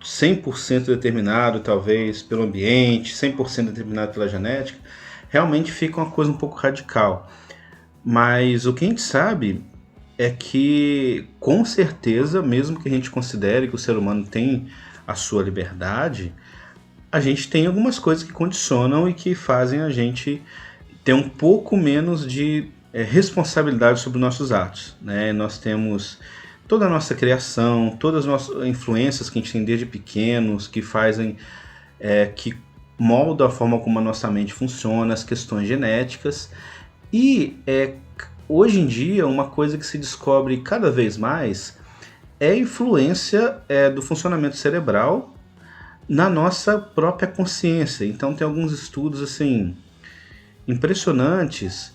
100% determinado, talvez, pelo ambiente, 100% determinado pela genética, realmente fica uma coisa um pouco radical. Mas o que a gente sabe é que, com certeza, mesmo que a gente considere que o ser humano tem a sua liberdade, a gente tem algumas coisas que condicionam e que fazem a gente ter um pouco menos de responsabilidade sobre os nossos atos, né? Nós temos toda a nossa criação, todas as nossas influências que a gente tem desde pequenos, que fazem, que moldam a forma como a nossa mente funciona, as questões genéticas. E hoje em dia, uma coisa que se descobre cada vez mais é a influência do funcionamento cerebral na nossa própria consciência. Então tem alguns estudos assim impressionantes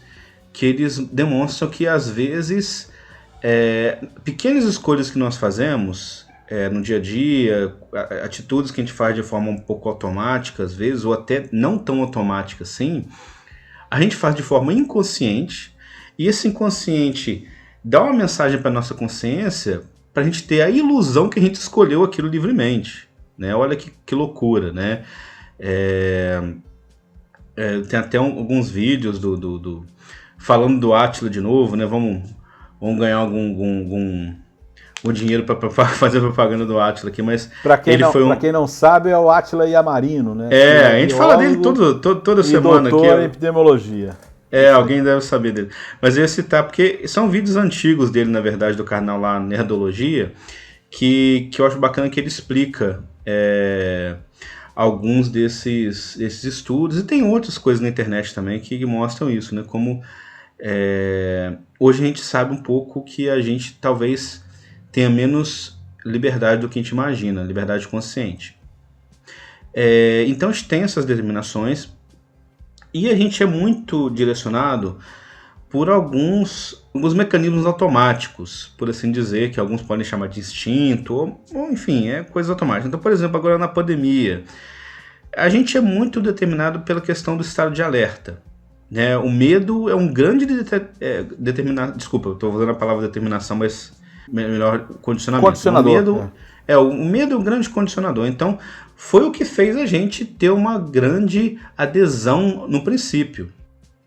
que eles demonstram que às vezes pequenas escolhas que nós fazemos no dia a dia, atitudes que a gente faz de forma um pouco automática às vezes, ou até não tão automática assim, a gente faz de forma inconsciente, e esse inconsciente dá uma mensagem para a nossa consciência para a gente ter a ilusão que a gente escolheu aquilo livremente, né? Olha que loucura, né? Tem até alguns vídeos falando do Átila de novo, né? Vamos ganhar algum dinheiro para fazer propaganda do Átila aqui, mas para quem não sabe, é o Átila Yamarino, né? A gente fala dele toda semana aqui. Doutor em epidemiologia. Alguém deve saber dele. Mas eu ia citar, porque são vídeos antigos dele, na verdade, do canal lá, Nerdologia, que eu acho bacana que ele explica alguns desses estudos, e tem outras coisas na internet também que mostram isso, né? Como hoje a gente sabe um pouco que a gente talvez tenha menos liberdade do que a gente imagina, liberdade consciente. Então a gente tem essas determinações, e a gente é muito direcionado por alguns mecanismos automáticos, por assim dizer, que alguns podem chamar de instinto, ou enfim, coisas automáticas. Então, por exemplo, agora na pandemia, a gente é muito determinado pela questão do estado de alerta, né? O medo é um grande determinado. Desculpa, eu estou usando a palavra determinação, mas melhor condicionamento. Condicionador. O medo é um grande condicionador. Então, foi o que fez a gente ter uma grande adesão no princípio,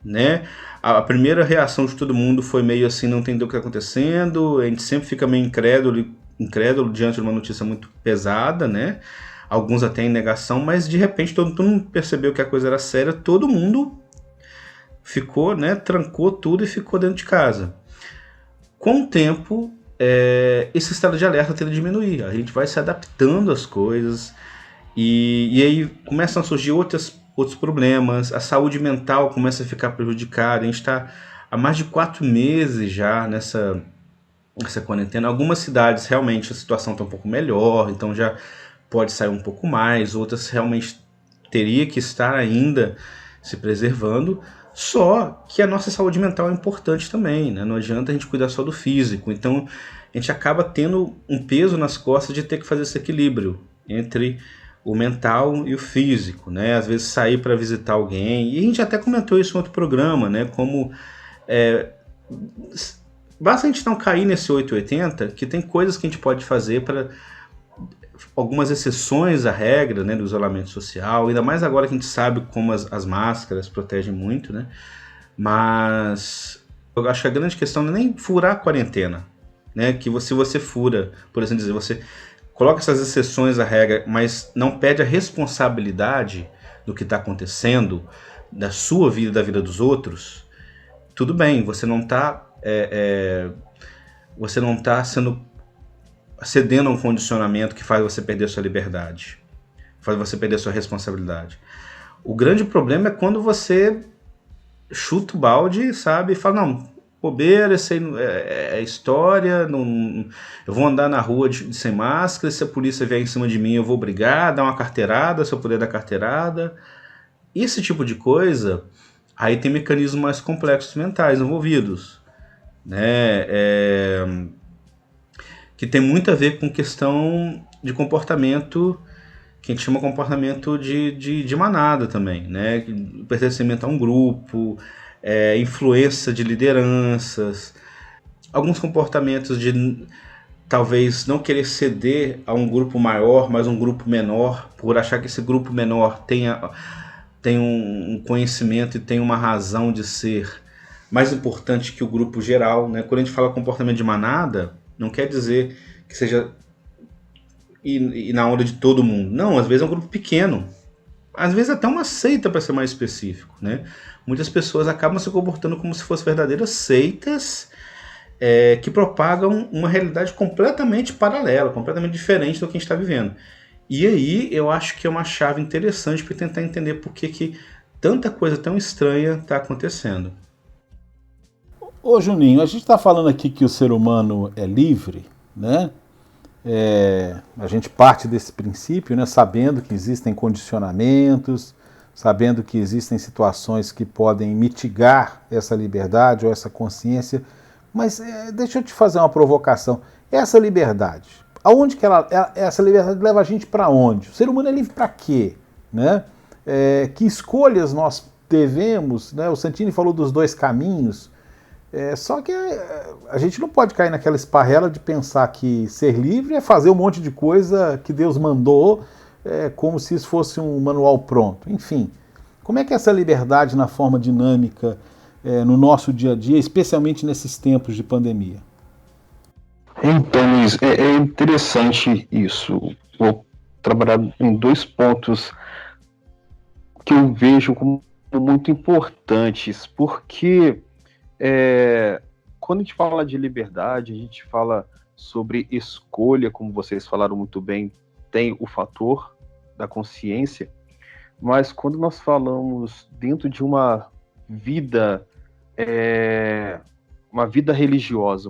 né? A primeira reação de todo mundo foi meio assim, não entender o que está acontecendo, a gente sempre fica meio incrédulo diante de uma notícia muito pesada, né? Alguns até em negação, mas de repente todo mundo percebeu que a coisa era séria, todo mundo ficou, né, trancou tudo e ficou dentro de casa. com o tempo, esse estado de alerta tende a diminuir. A gente vai se adaptando às coisas e aí começam a surgir outros problemas. A saúde mental começa a ficar prejudicada. A gente está há mais de 4 meses já nessa quarentena. Algumas cidades realmente a situação está um pouco melhor, então já pode sair um pouco mais. Outras realmente teria que estar ainda se preservando. Só que a nossa saúde mental é importante também, né? Não adianta a gente cuidar só do físico. Então a gente acaba tendo um peso nas costas de ter que fazer esse equilíbrio entre o mental e o físico, né? Às vezes sair para visitar alguém, e a gente até comentou isso em outro programa, né? Como basta a gente não cair nesse 880, que tem coisas que a gente pode fazer para algumas exceções à regra, né, do isolamento social, ainda mais agora que a gente sabe como as máscaras protegem muito, né? Mas eu acho que a grande questão não é nem furar a quarentena, né? Que se você fura, por assim dizer, você coloca essas exceções à regra, mas não pede a responsabilidade do que está acontecendo, da sua vida e da vida dos outros, tudo bem, você não está cedendo a um condicionamento que faz você perder sua liberdade, faz você perder sua responsabilidade. O grande problema é quando você chuta o balde, sabe, e fala, não, bobeira, isso aí é história, não, eu vou andar na rua sem máscara, se a polícia vier em cima de mim eu vou brigar, dar uma carteirada, se eu puder dar carteirada. Esse tipo de coisa, aí tem mecanismos mais complexos mentais envolvidos, né, que tem muito a ver com questão de comportamento, que a gente chama de comportamento de manada também, né? Pertencimento a um grupo, influência de lideranças, alguns comportamentos de talvez não querer ceder a um grupo maior, mas um grupo menor, por achar que esse grupo menor tem um conhecimento e tem uma razão de ser mais importante que o grupo geral, né? Quando a gente fala comportamento de manada, não quer dizer que seja e na onda de todo mundo. Não, às vezes é um grupo pequeno. Às vezes até uma seita, para ser mais específico, né? Muitas pessoas acabam se comportando como se fossem verdadeiras seitas que propagam uma realidade completamente paralela, completamente diferente do que a gente está vivendo. E aí eu acho que é uma chave interessante para tentar entender por que tanta coisa tão estranha está acontecendo. Ô Juninho, a gente está falando aqui que o ser humano é livre, né? A gente parte desse princípio, né? Sabendo que existem condicionamentos, sabendo que existem situações que podem mitigar essa liberdade ou essa consciência. Mas deixa eu te fazer uma provocação. Essa liberdade, aonde que essa liberdade leva a gente para onde? O ser humano é livre para quê? Né? Que escolhas nós devemos? Né? O Santini falou dos 2 caminhos. Só que a gente não pode cair naquela esparrela de pensar que ser livre é fazer um monte de coisa que Deus mandou, como se isso fosse um manual pronto. Enfim, como é que essa liberdade na forma dinâmica no nosso dia a dia, especialmente nesses tempos de pandemia? Então, Luiz, é interessante isso. Vou trabalhar em 2 pontos que eu vejo como muito importantes, porque quando a gente fala de liberdade, a gente fala sobre escolha, como vocês falaram muito bem, tem o fator da consciência, mas quando nós falamos dentro de uma vida religiosa,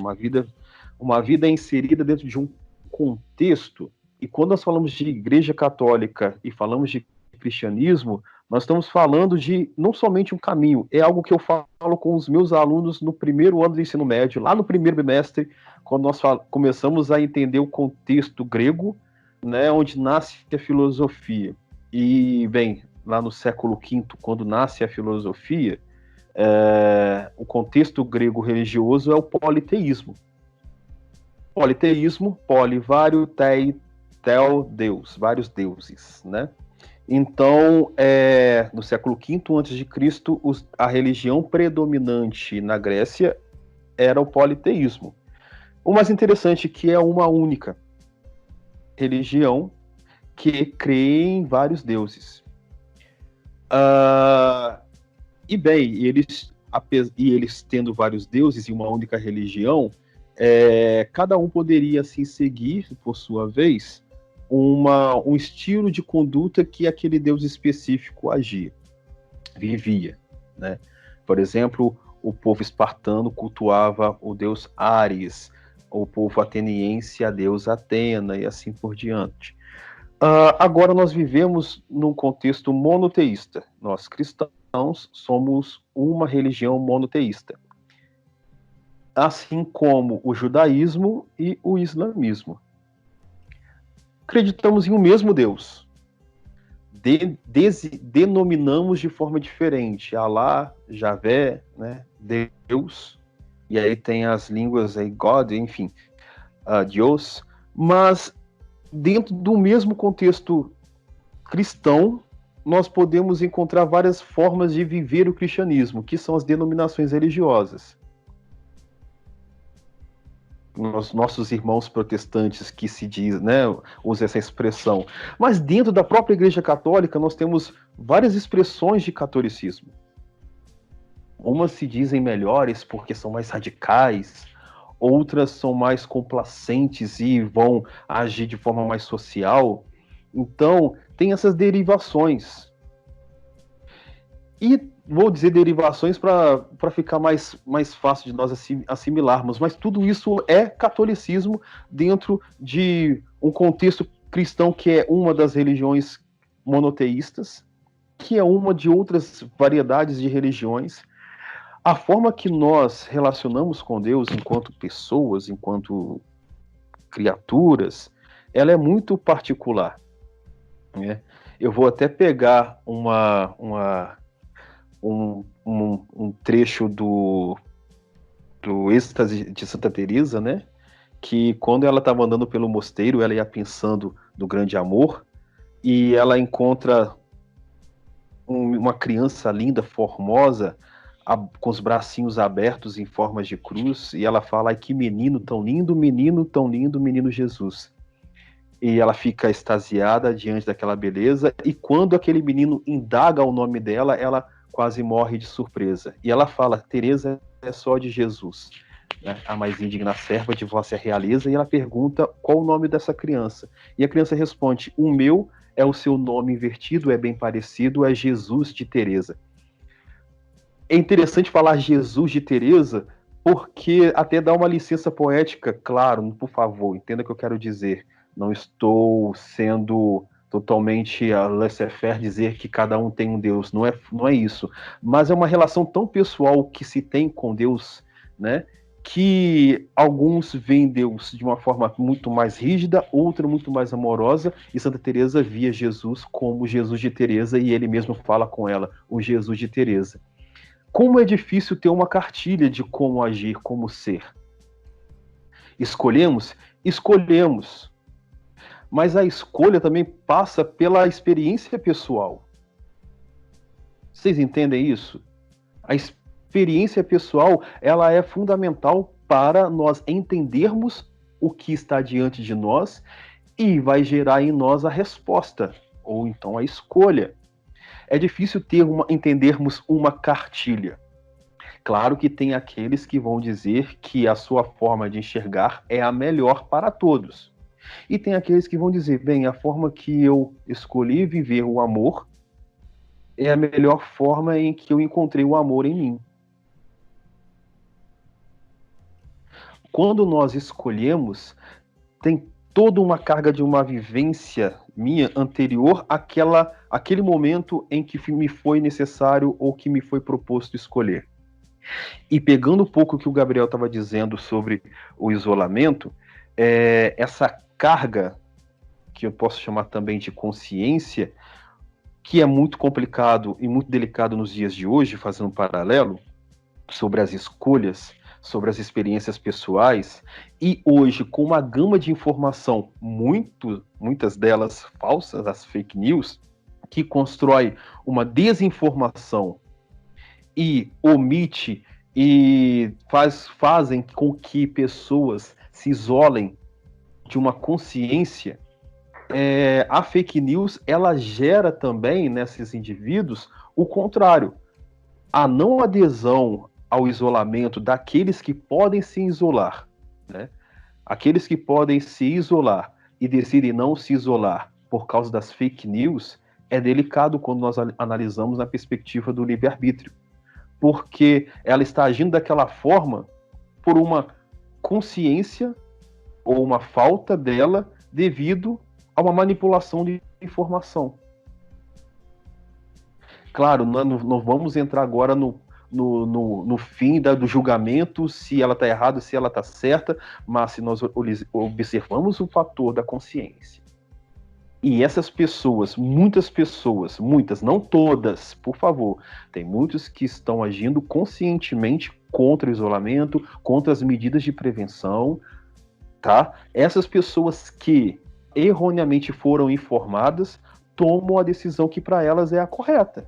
uma vida inserida dentro de um contexto, e quando nós falamos de igreja católica e falamos de cristianismo, nós estamos falando de não somente um caminho, é algo que eu falo com os meus alunos no primeiro ano do ensino médio, lá no primeiro bimestre, quando nós começamos a entender o contexto grego, né, onde nasce a filosofia. E, bem, lá no século V, quando nasce a filosofia, o contexto grego religioso é o politeísmo. Politeísmo, poli, vário, tei, tel, Deus, vários deuses, né? Então, no século V a.C., a religião predominante na Grécia era o politeísmo. O mais interessante é que é uma única religião que crê em vários deuses. E bem, eles tendo vários deuses e uma única religião, cada um poderia assim seguir, por sua vez, um estilo de conduta que aquele Deus específico vivia, né? Por exemplo, o povo espartano cultuava o deus Ares, o povo ateniense a deusa Atena e assim por diante. Agora nós vivemos num contexto monoteísta. Nós cristãos somos uma religião monoteísta, assim como o judaísmo e o islamismo. Acreditamos em um mesmo Deus. Denominamos de forma diferente. Alá, Javé, né, Deus, e aí tem as línguas aí, God, enfim, Deus, mas dentro do mesmo contexto cristão, nós podemos encontrar várias formas de viver o cristianismo, que são as denominações religiosas. Nossos irmãos protestantes que se diz, né, usam essa expressão. Mas dentro da própria Igreja Católica nós temos várias expressões de catolicismo. Umas se dizem melhores porque são mais radicais, outras são mais complacentes e vão agir de forma mais social. Então, tem essas derivações. E vou dizer derivações para ficar mais fácil de nós assimilarmos, mas tudo isso é catolicismo dentro de um contexto cristão que é uma das religiões monoteístas, que é uma de outras variedades de religiões. A forma que nós relacionamos com Deus enquanto pessoas, enquanto criaturas, ela é muito particular, né? Eu vou até pegar um trecho do Êxtase de Santa Teresa, né? Que quando ela estava andando pelo mosteiro, ela ia pensando no grande amor e ela encontra uma criança linda, formosa, com os bracinhos abertos em formas de cruz, e ela fala: ai, que menino tão lindo, menino Jesus. E ela fica extasiada diante daquela beleza, e quando aquele menino indaga o nome dela, ela quase morre de surpresa. E ela fala: Teresa é só de Jesus, né? A mais indigna serva de vossa realeza. E ela pergunta qual o nome dessa criança. E a criança responde: o meu é o seu nome invertido, é bem parecido, é Jesus de Teresa. É interessante falar Jesus de Teresa, porque até dá uma licença poética, claro, por favor, entenda o que eu quero dizer. Não estou sendo totalmente laissez-faire dizer que cada um tem um Deus, não é isso. Mas é uma relação tão pessoal que se tem com Deus, né, que alguns veem Deus de uma forma muito mais rígida, outra muito mais amorosa, e Santa Teresa via Jesus como Jesus de Teresa, e ele mesmo fala com ela, o Jesus de Teresa. Como é difícil ter uma cartilha de como agir, como ser. Escolhemos? Escolhemos. Mas a escolha também passa pela experiência pessoal. Vocês entendem isso? A experiência pessoal, ela é fundamental para nós entendermos o que está diante de nós e vai gerar em nós a resposta, ou então a escolha. É difícil entendermos uma cartilha. Claro que tem aqueles que vão dizer que a sua forma de enxergar é a melhor para todos. E tem aqueles que vão dizer, bem, a forma que eu escolhi viver o amor é a melhor forma em que eu encontrei o amor em mim. Quando nós escolhemos, tem toda uma carga de uma vivência minha anterior àquele momento em que me foi necessário ou que me foi proposto escolher. E pegando um pouco o que o Gabriel estava dizendo sobre o isolamento, essa carga, que eu posso chamar também de consciência, que é muito complicado e muito delicado nos dias de hoje, fazendo um paralelo sobre as escolhas, sobre as experiências pessoais, e hoje com uma gama de informação, muitas delas falsas, as fake news, que constrói uma desinformação e omite e fazem com que pessoas se isolem de uma consciência, a fake news, ela gera também nesses indivíduos o contrário, a não adesão ao isolamento daqueles que podem se isolar, né? Aqueles que podem se isolar e decidem não se isolar por causa das fake news é delicado quando nós analisamos na perspectiva do livre-arbítrio, porque ela está agindo daquela forma por uma consciência ou uma falta dela devido a uma manipulação de informação. Claro, não vamos entrar agora no fim do julgamento, se ela está errada, se ela está certa, mas se nós observamos o fator da consciência, e essas pessoas, muitas, não todas, por favor, tem muitos que estão agindo conscientemente contra o isolamento, contra as medidas de prevenção, tá? Essas pessoas que erroneamente foram informadas tomam a decisão que para elas é a correta.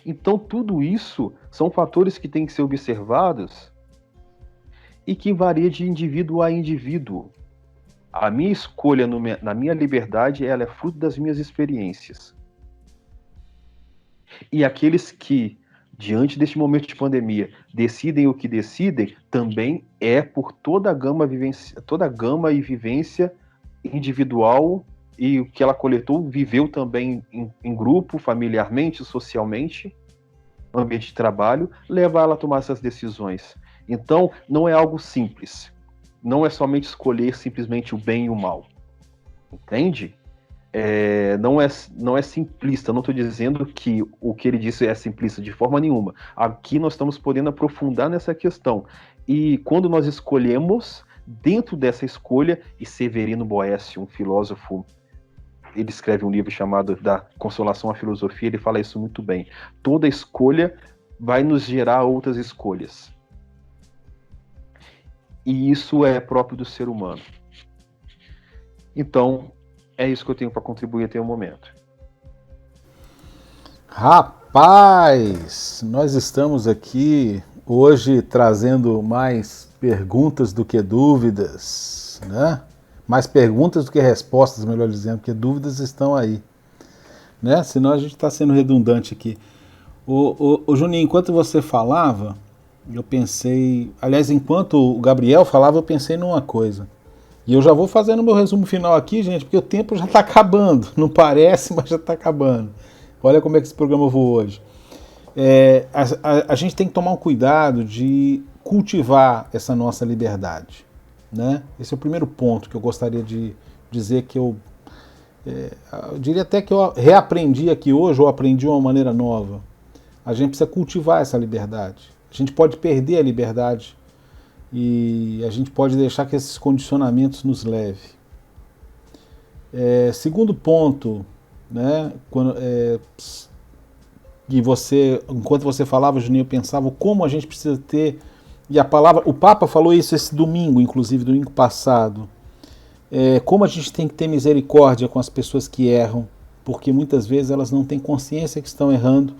Então, tudo isso são fatores que têm que ser observados e que varia de indivíduo a indivíduo. A minha escolha na minha liberdade, ela é fruto das minhas experiências. E aqueles que, diante deste momento de pandemia, decidem o que decidem, também é por toda a gama e vivência individual e o que ela coletou, viveu também em grupo, familiarmente, socialmente, no ambiente de trabalho, leva ela a tomar essas decisões. Então, não é algo simples. Não é somente escolher simplesmente o bem e o mal. Entende? Não é simplista. Não estou dizendo que o que ele disse é simplista de forma nenhuma. Aqui nós estamos podendo aprofundar nessa questão. E quando nós escolhemos, dentro dessa escolha, e Severino Boécio, um filósofo, ele escreve um livro chamado Da Consolação à Filosofia, ele fala isso muito bem. Toda escolha vai nos gerar outras escolhas. E isso é próprio do ser humano. Então, é isso que eu tenho para contribuir até o momento. Rapaz, nós estamos aqui hoje trazendo mais perguntas do que dúvidas, né? Mais perguntas do que respostas, melhor dizendo, porque dúvidas estão aí, né? Senão a gente está sendo redundante aqui. Ô Juninho, enquanto você falava, eu pensei... Aliás, enquanto o Gabriel falava, eu pensei numa coisa. E eu já vou fazendo meu resumo final aqui, gente, porque o tempo já está acabando. Não parece, mas já está acabando. Olha como é que esse programa voou hoje. A gente tem que tomar um cuidado de cultivar essa nossa liberdade, né? Esse é o primeiro ponto que eu gostaria de dizer que eu diria até que eu reaprendi aqui hoje, ou aprendi de uma maneira nova. A gente precisa cultivar essa liberdade. A gente pode perder a liberdade e a gente pode deixar que esses condicionamentos nos levem. Segundo ponto, né, enquanto você falava, Juninho, eu pensava como a gente precisa ter, e a palavra, o Papa falou isso esse domingo, inclusive domingo passado, como a gente tem que ter misericórdia com as pessoas que erram, porque muitas vezes elas não têm consciência que estão errando,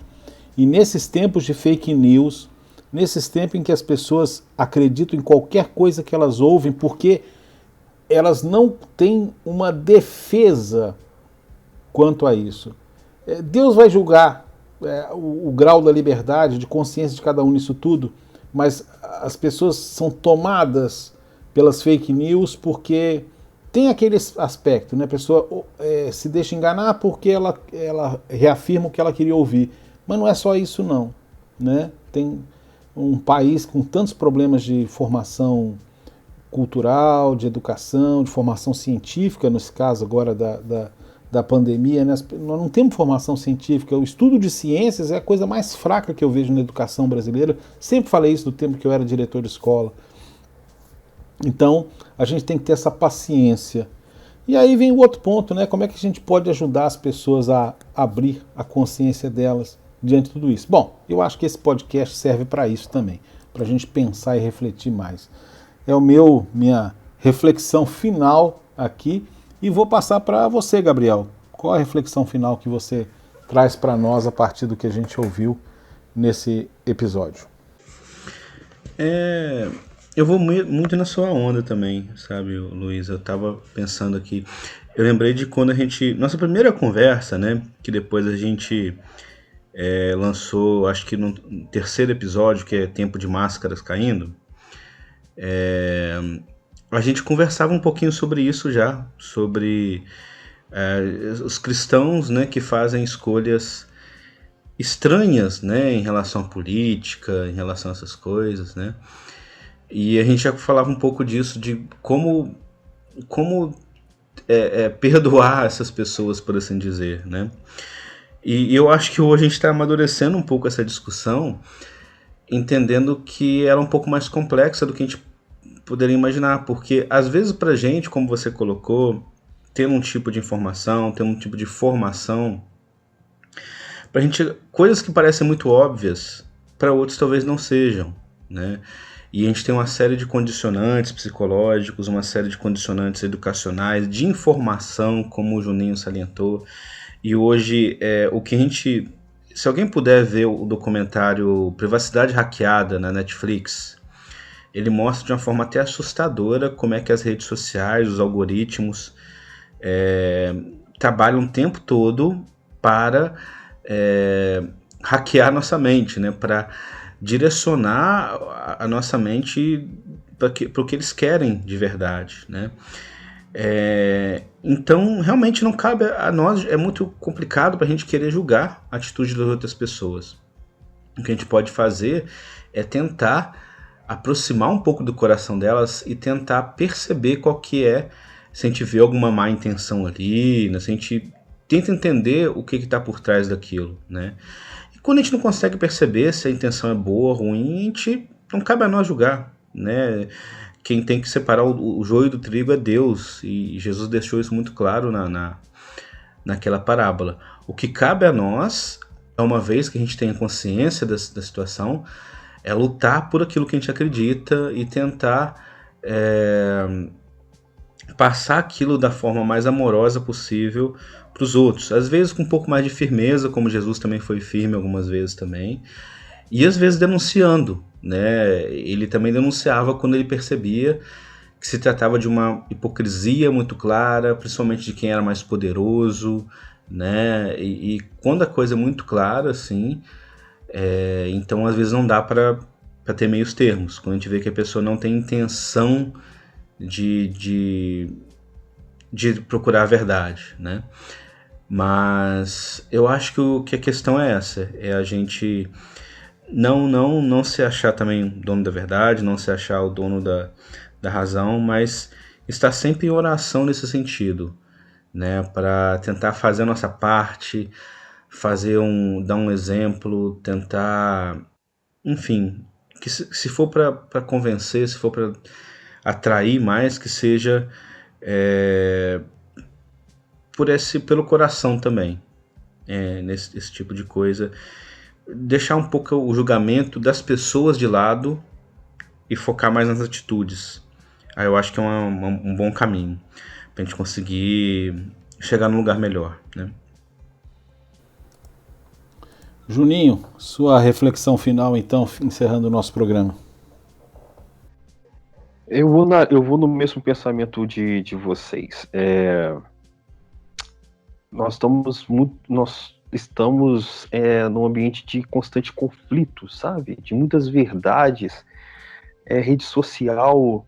e nesses tempos de fake news, nesses tempos em que as pessoas acreditam em qualquer coisa que elas ouvem, porque elas não têm uma defesa quanto a isso. Deus vai julgar o grau da liberdade, de consciência de cada um nisso tudo, mas as pessoas são tomadas pelas fake news porque tem aquele aspecto, né? A pessoa se deixa enganar porque ela reafirma o que ela queria ouvir. Mas não é só isso não, né? Tem um país com tantos problemas de formação cultural, de educação, de formação científica, nesse caso agora da pandemia, né? Nós não temos formação científica. O estudo de ciências é a coisa mais fraca que eu vejo na educação brasileira. Sempre falei isso do tempo que eu era diretor de escola. Então, a gente tem que ter essa paciência. E aí vem o outro ponto, né? Como é que a gente pode ajudar as pessoas a abrir a consciência delas diante de tudo isso? Bom, eu acho que esse podcast serve para isso também, para a gente pensar e refletir mais. É minha reflexão final aqui e vou passar para você, Gabriel. Qual a reflexão final que você traz para nós a partir do que a gente ouviu nesse episódio? Eu vou muito na sua onda também, sabe, Luiz? Eu estava pensando aqui, eu lembrei de quando nossa primeira conversa, né, que depois a gente lançou, acho que no terceiro episódio, que é Tempo de Máscaras Caindo, a gente conversava um pouquinho sobre isso já, sobre os cristãos, né, que fazem escolhas estranhas, né, em relação à política, em relação a essas coisas, né, e a gente já falava um pouco disso, de como perdoar essas pessoas, por assim dizer, né. E eu acho que hoje a gente está amadurecendo um pouco essa discussão, entendendo que era um pouco mais complexa do que a gente poderia imaginar, porque às vezes pra gente, como você colocou, ter um tipo de informação, ter um tipo de formação, pra gente, coisas que parecem muito óbvias, para outros talvez não sejam, né? E a gente tem uma série de condicionantes psicológicos, uma série de condicionantes educacionais, de informação, como o Juninho salientou. E hoje, o que a gente... Se alguém puder ver o documentário Privacidade Hackeada na Netflix, ele mostra de uma forma até assustadora como é que as redes sociais, os algoritmos, trabalham o tempo todo para hackear nossa mente, né? Para direcionar a nossa mente para o que eles querem de verdade, né? Então, realmente não cabe a nós, é muito complicado para a gente querer julgar a atitude das outras pessoas. O que a gente pode fazer é tentar aproximar um pouco do coração delas e tentar perceber qual que se a gente vê alguma má intenção ali, né? Se a gente tenta entender o que está por trás daquilo, né? E quando a gente não consegue perceber se a intenção é boa ou ruim, não cabe a nós julgar, né? Quem tem que separar o joio do trigo é Deus, e Jesus deixou isso muito claro naquela parábola. O que cabe a nós, uma vez que a gente tenha consciência da situação, é lutar por aquilo que a gente acredita e tentar passar aquilo da forma mais amorosa possível para os outros. Às vezes com um pouco mais de firmeza, como Jesus também foi firme algumas vezes também, e às vezes denunciando, né? Ele também denunciava quando ele percebia que se tratava de uma hipocrisia muito clara, principalmente de quem era mais poderoso, né? E quando a coisa é muito clara, assim, então às vezes não dá para ter meios termos. Quando a gente vê que a pessoa não tem intenção de procurar a verdade, né? Mas eu acho que a questão é essa, é a gente não se achar também dono da verdade, não se achar o dono da razão, mas estar sempre em oração nesse sentido, né? Para tentar fazer a nossa parte, dar um exemplo, tentar, enfim, que se for para convencer, se for para atrair mais, que seja pelo coração também, esse tipo de coisa. Deixar um pouco o julgamento das pessoas de lado e focar mais nas atitudes. Aí eu acho que é um bom caminho pra gente conseguir chegar num lugar melhor, né? Juninho, sua reflexão final então, encerrando o nosso programa. Eu vou no mesmo pensamento de vocês. Nós estamos num ambiente de constante conflito, sabe? De muitas verdades. Rede social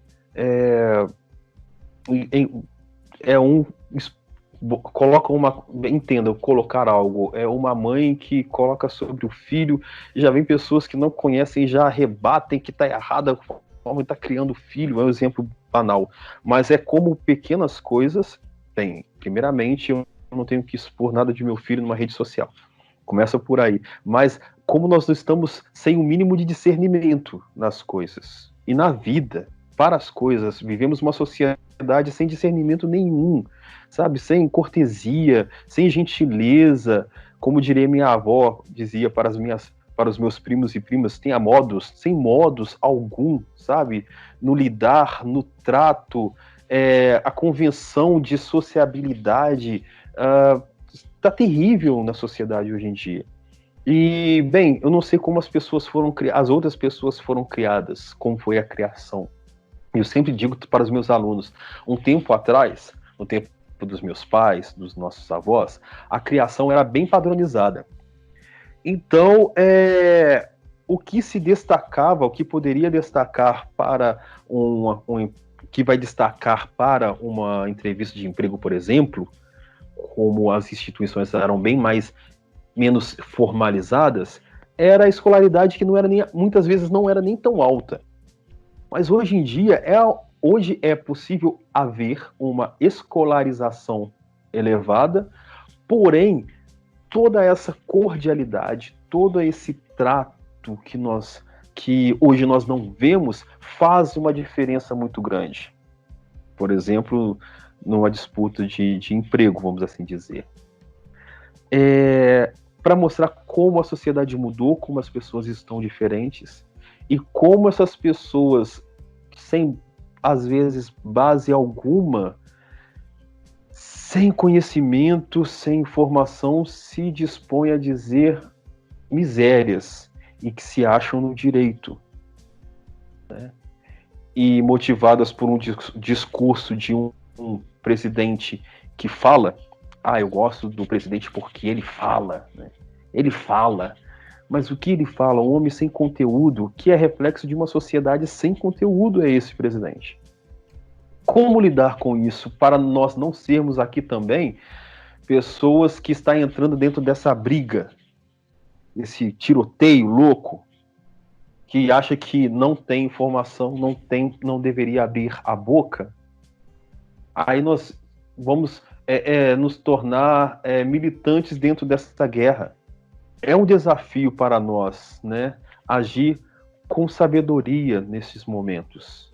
colocar algo. É uma mãe que coloca sobre o filho, já vem pessoas que não conhecem, já rebatem que está errada, como está criando filho, é um exemplo banal. Mas é como pequenas coisas. Primeiramente, eu não tenho que expor nada de meu filho numa rede social. Começa por aí. Mas como nós estamos sem o mínimo de discernimento nas coisas e na vida, para as coisas, vivemos uma sociedade sem discernimento nenhum, sabe? Sem cortesia, sem gentileza, como diria minha avó, dizia para os meus primos e primas, sem modos algum, sabe? No lidar, no trato, a convenção de sociabilidade está terrível na sociedade hoje em dia. E, bem, eu não sei como as outras pessoas foram criadas, como foi a criação. Eu sempre digo para os meus alunos, um tempo atrás, no tempo dos meus pais, dos nossos avós, a criação era bem padronizada. Então, o que se destacava, o que poderia destacar para que vai destacar para uma entrevista de emprego, por exemplo, como as instituições eram menos formalizadas, era a escolaridade que muitas vezes não era nem tão alta. Mas hoje em dia, hoje é possível haver uma escolarização elevada, porém, toda essa cordialidade, todo esse trato que hoje nós não vemos, faz uma diferença muito grande. Por exemplo, numa disputa de emprego, vamos assim dizer. Para mostrar como a sociedade mudou, como as pessoas estão diferentes e como essas pessoas, sem, às vezes, base alguma, sem conhecimento, sem informação, se dispõem a dizer misérias e que se acham no direito, né? E motivadas por um discurso de um presidente que fala, eu gosto do presidente porque ele fala, né? Ele fala, mas o que ele fala? Um homem sem conteúdo, que é reflexo de uma sociedade sem conteúdo, é esse presidente. Como lidar com isso para nós não sermos aqui também pessoas que estão entrando dentro dessa briga, esse tiroteio louco, que acha que não tem informação, não deveria abrir a boca? Aí nós vamos nos tornar militantes dentro dessa guerra. É um desafio para nós, né, agir com sabedoria nesses momentos.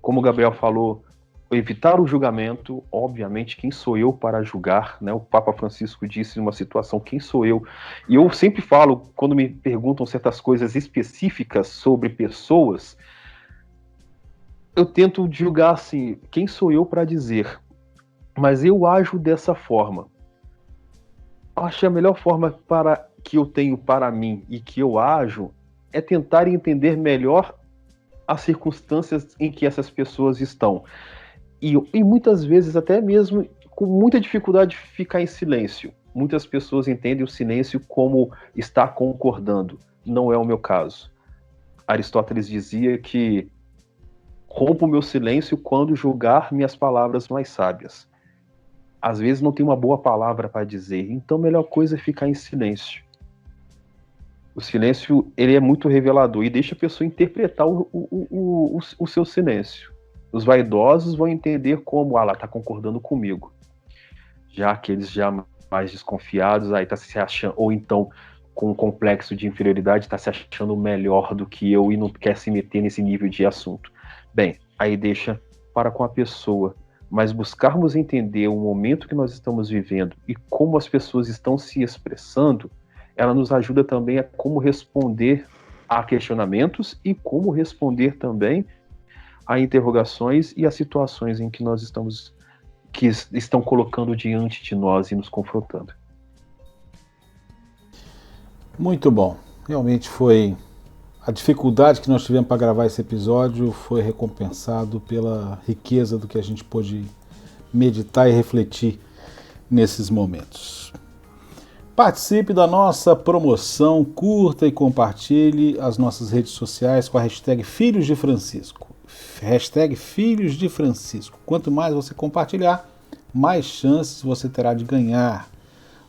Como o Gabriel falou, evitar o julgamento. Obviamente, quem sou eu para julgar, né? O Papa Francisco disse numa situação, quem sou eu? E eu sempre falo, quando me perguntam certas coisas específicas sobre pessoas, eu tento julgar assim, quem sou eu para dizer? Mas eu ajo dessa forma. Acho que a melhor forma que eu tenho para mim e que eu ajo é tentar entender melhor as circunstâncias em que essas pessoas estão. E muitas vezes até mesmo com muita dificuldade de ficar em silêncio. Muitas pessoas entendem o silêncio como estar concordando. Não é o meu caso. Aristóteles dizia que rompo o meu silêncio quando julgar minhas palavras mais sábias. Às vezes não tem uma boa palavra para dizer, então a melhor coisa é ficar em silêncio. O silêncio, ele é muito revelador e deixa a pessoa interpretar o seu silêncio. Os vaidosos vão entender como, ela está concordando comigo. Já aqueles já mais desconfiados, aí está se achando, ou então com um complexo de inferioridade, está se achando melhor do que eu e não quer se meter nesse nível de assunto. Bem, aí deixa para com a pessoa. Mas buscarmos entender o momento que nós estamos vivendo e como as pessoas estão se expressando, ela nos ajuda também a como responder a questionamentos e como responder também a interrogações e a situações em que nós estamos, que estão colocando diante de nós e nos confrontando. Muito bom. Realmente foi a dificuldade que nós tivemos para gravar esse episódio foi recompensado pela riqueza do que a gente pôde meditar e refletir nesses momentos. Participe da nossa promoção, curta e compartilhe as nossas redes sociais com a hashtag Filhos de Francisco. Hashtag Filhos de Francisco. Quanto mais você compartilhar, mais chances você terá de ganhar.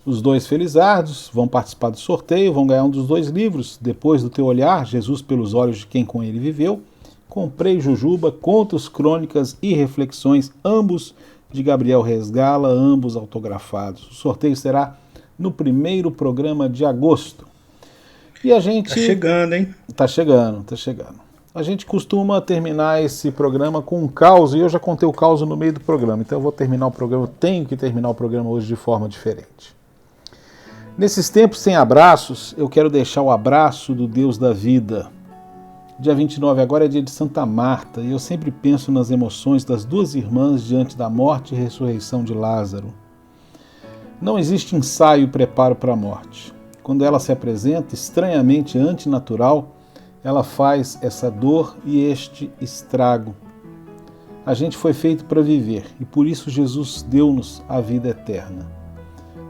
Os 2 felizardos vão participar do sorteio, vão ganhar um dos 2 livros, Depois do Teu Olhar, Jesus pelos Olhos de Quem com Ele Viveu, Comprei Jujuba, Contos, Crônicas e Reflexões, ambos de Gabriel Resgala, ambos autografados. O sorteio será no primeiro programa de agosto. E a gente... Tá chegando, hein? Tá chegando. A gente costuma terminar esse programa com um caos, e eu já contei o caos no meio do programa, então eu vou terminar o programa, tenho que terminar o programa hoje de forma diferente. Nesses tempos sem abraços, eu quero deixar o abraço do Deus da vida. Dia 29 agora é dia de Santa Marta, e eu sempre penso nas emoções das 2 irmãs diante da morte e ressurreição de Lázaro. Não existe ensaio e preparo para a morte. Quando ela se apresenta, estranhamente antinatural, ela faz essa dor e este estrago. A gente foi feito para viver, e por isso Jesus deu-nos a vida eterna.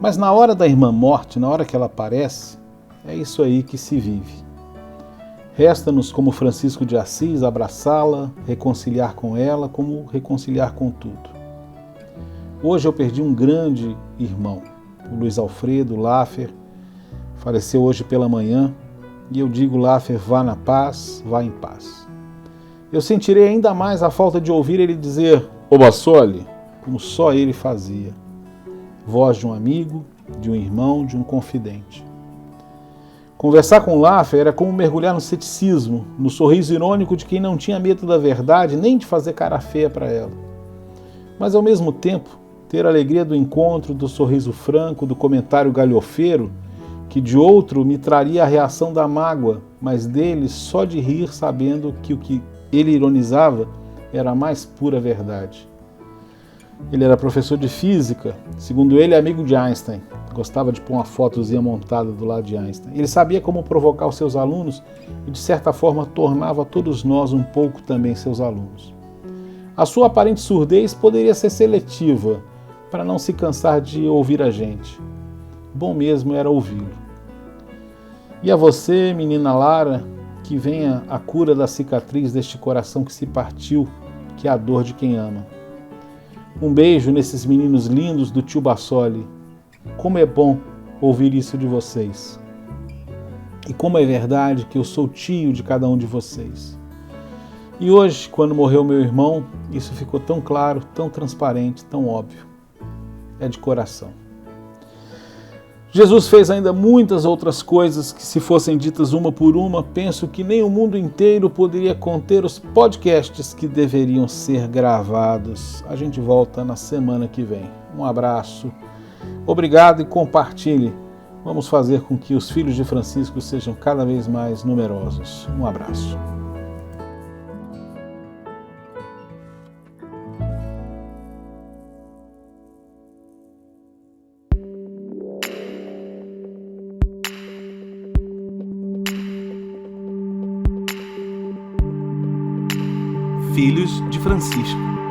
Mas na hora da irmã morte, na hora que ela aparece, É isso aí que se vive. Resta-nos, como Francisco de Assis, abraçá-la, reconciliar com ela, como reconciliar com tudo. Hoje eu perdi um grande irmão, o Luiz Alfredo Laffer, faleceu hoje pela manhã, e eu digo, Laffer, vá na paz, vá em paz. Eu sentirei ainda mais a falta de ouvir ele dizer, ô Bassoli, como só ele fazia. Voz de um amigo, de um irmão, de um confidente. Conversar com Laffer era como mergulhar no ceticismo, no sorriso irônico de quem não tinha medo da verdade, nem de fazer cara feia para ela. Mas, ao mesmo tempo, ter a alegria do encontro, do sorriso franco, do comentário galhofeiro, que de outro me traria a reação da mágoa, mas dele só de rir sabendo que o que ele ironizava era a mais pura verdade. Ele era professor de física, segundo ele, amigo de Einstein. Gostava de pôr uma fotozinha montada do lado de Einstein. Ele sabia como provocar os seus alunos e, de certa forma, tornava todos nós um pouco também seus alunos. A sua aparente surdez poderia ser seletiva, para não se cansar de ouvir a gente. Bom mesmo era ouvi-lo. E a você, menina Lara, que venha a cura da cicatriz deste coração que se partiu, que é a dor de quem ama. Um beijo nesses meninos lindos do tio Bassoli. Como é bom ouvir isso de vocês. E como é verdade que eu sou tio de cada um de vocês. E hoje, quando morreu meu irmão, isso ficou tão claro, tão transparente, tão óbvio. É de coração. Jesus fez ainda muitas outras coisas que, se fossem ditas uma por uma, penso que nem o mundo inteiro poderia conter os podcasts que deveriam ser gravados. A gente volta na semana que vem. Um abraço, obrigado e compartilhe. Vamos fazer com que os filhos de Francisco sejam cada vez mais numerosos. Um abraço. Filhos de Francisco.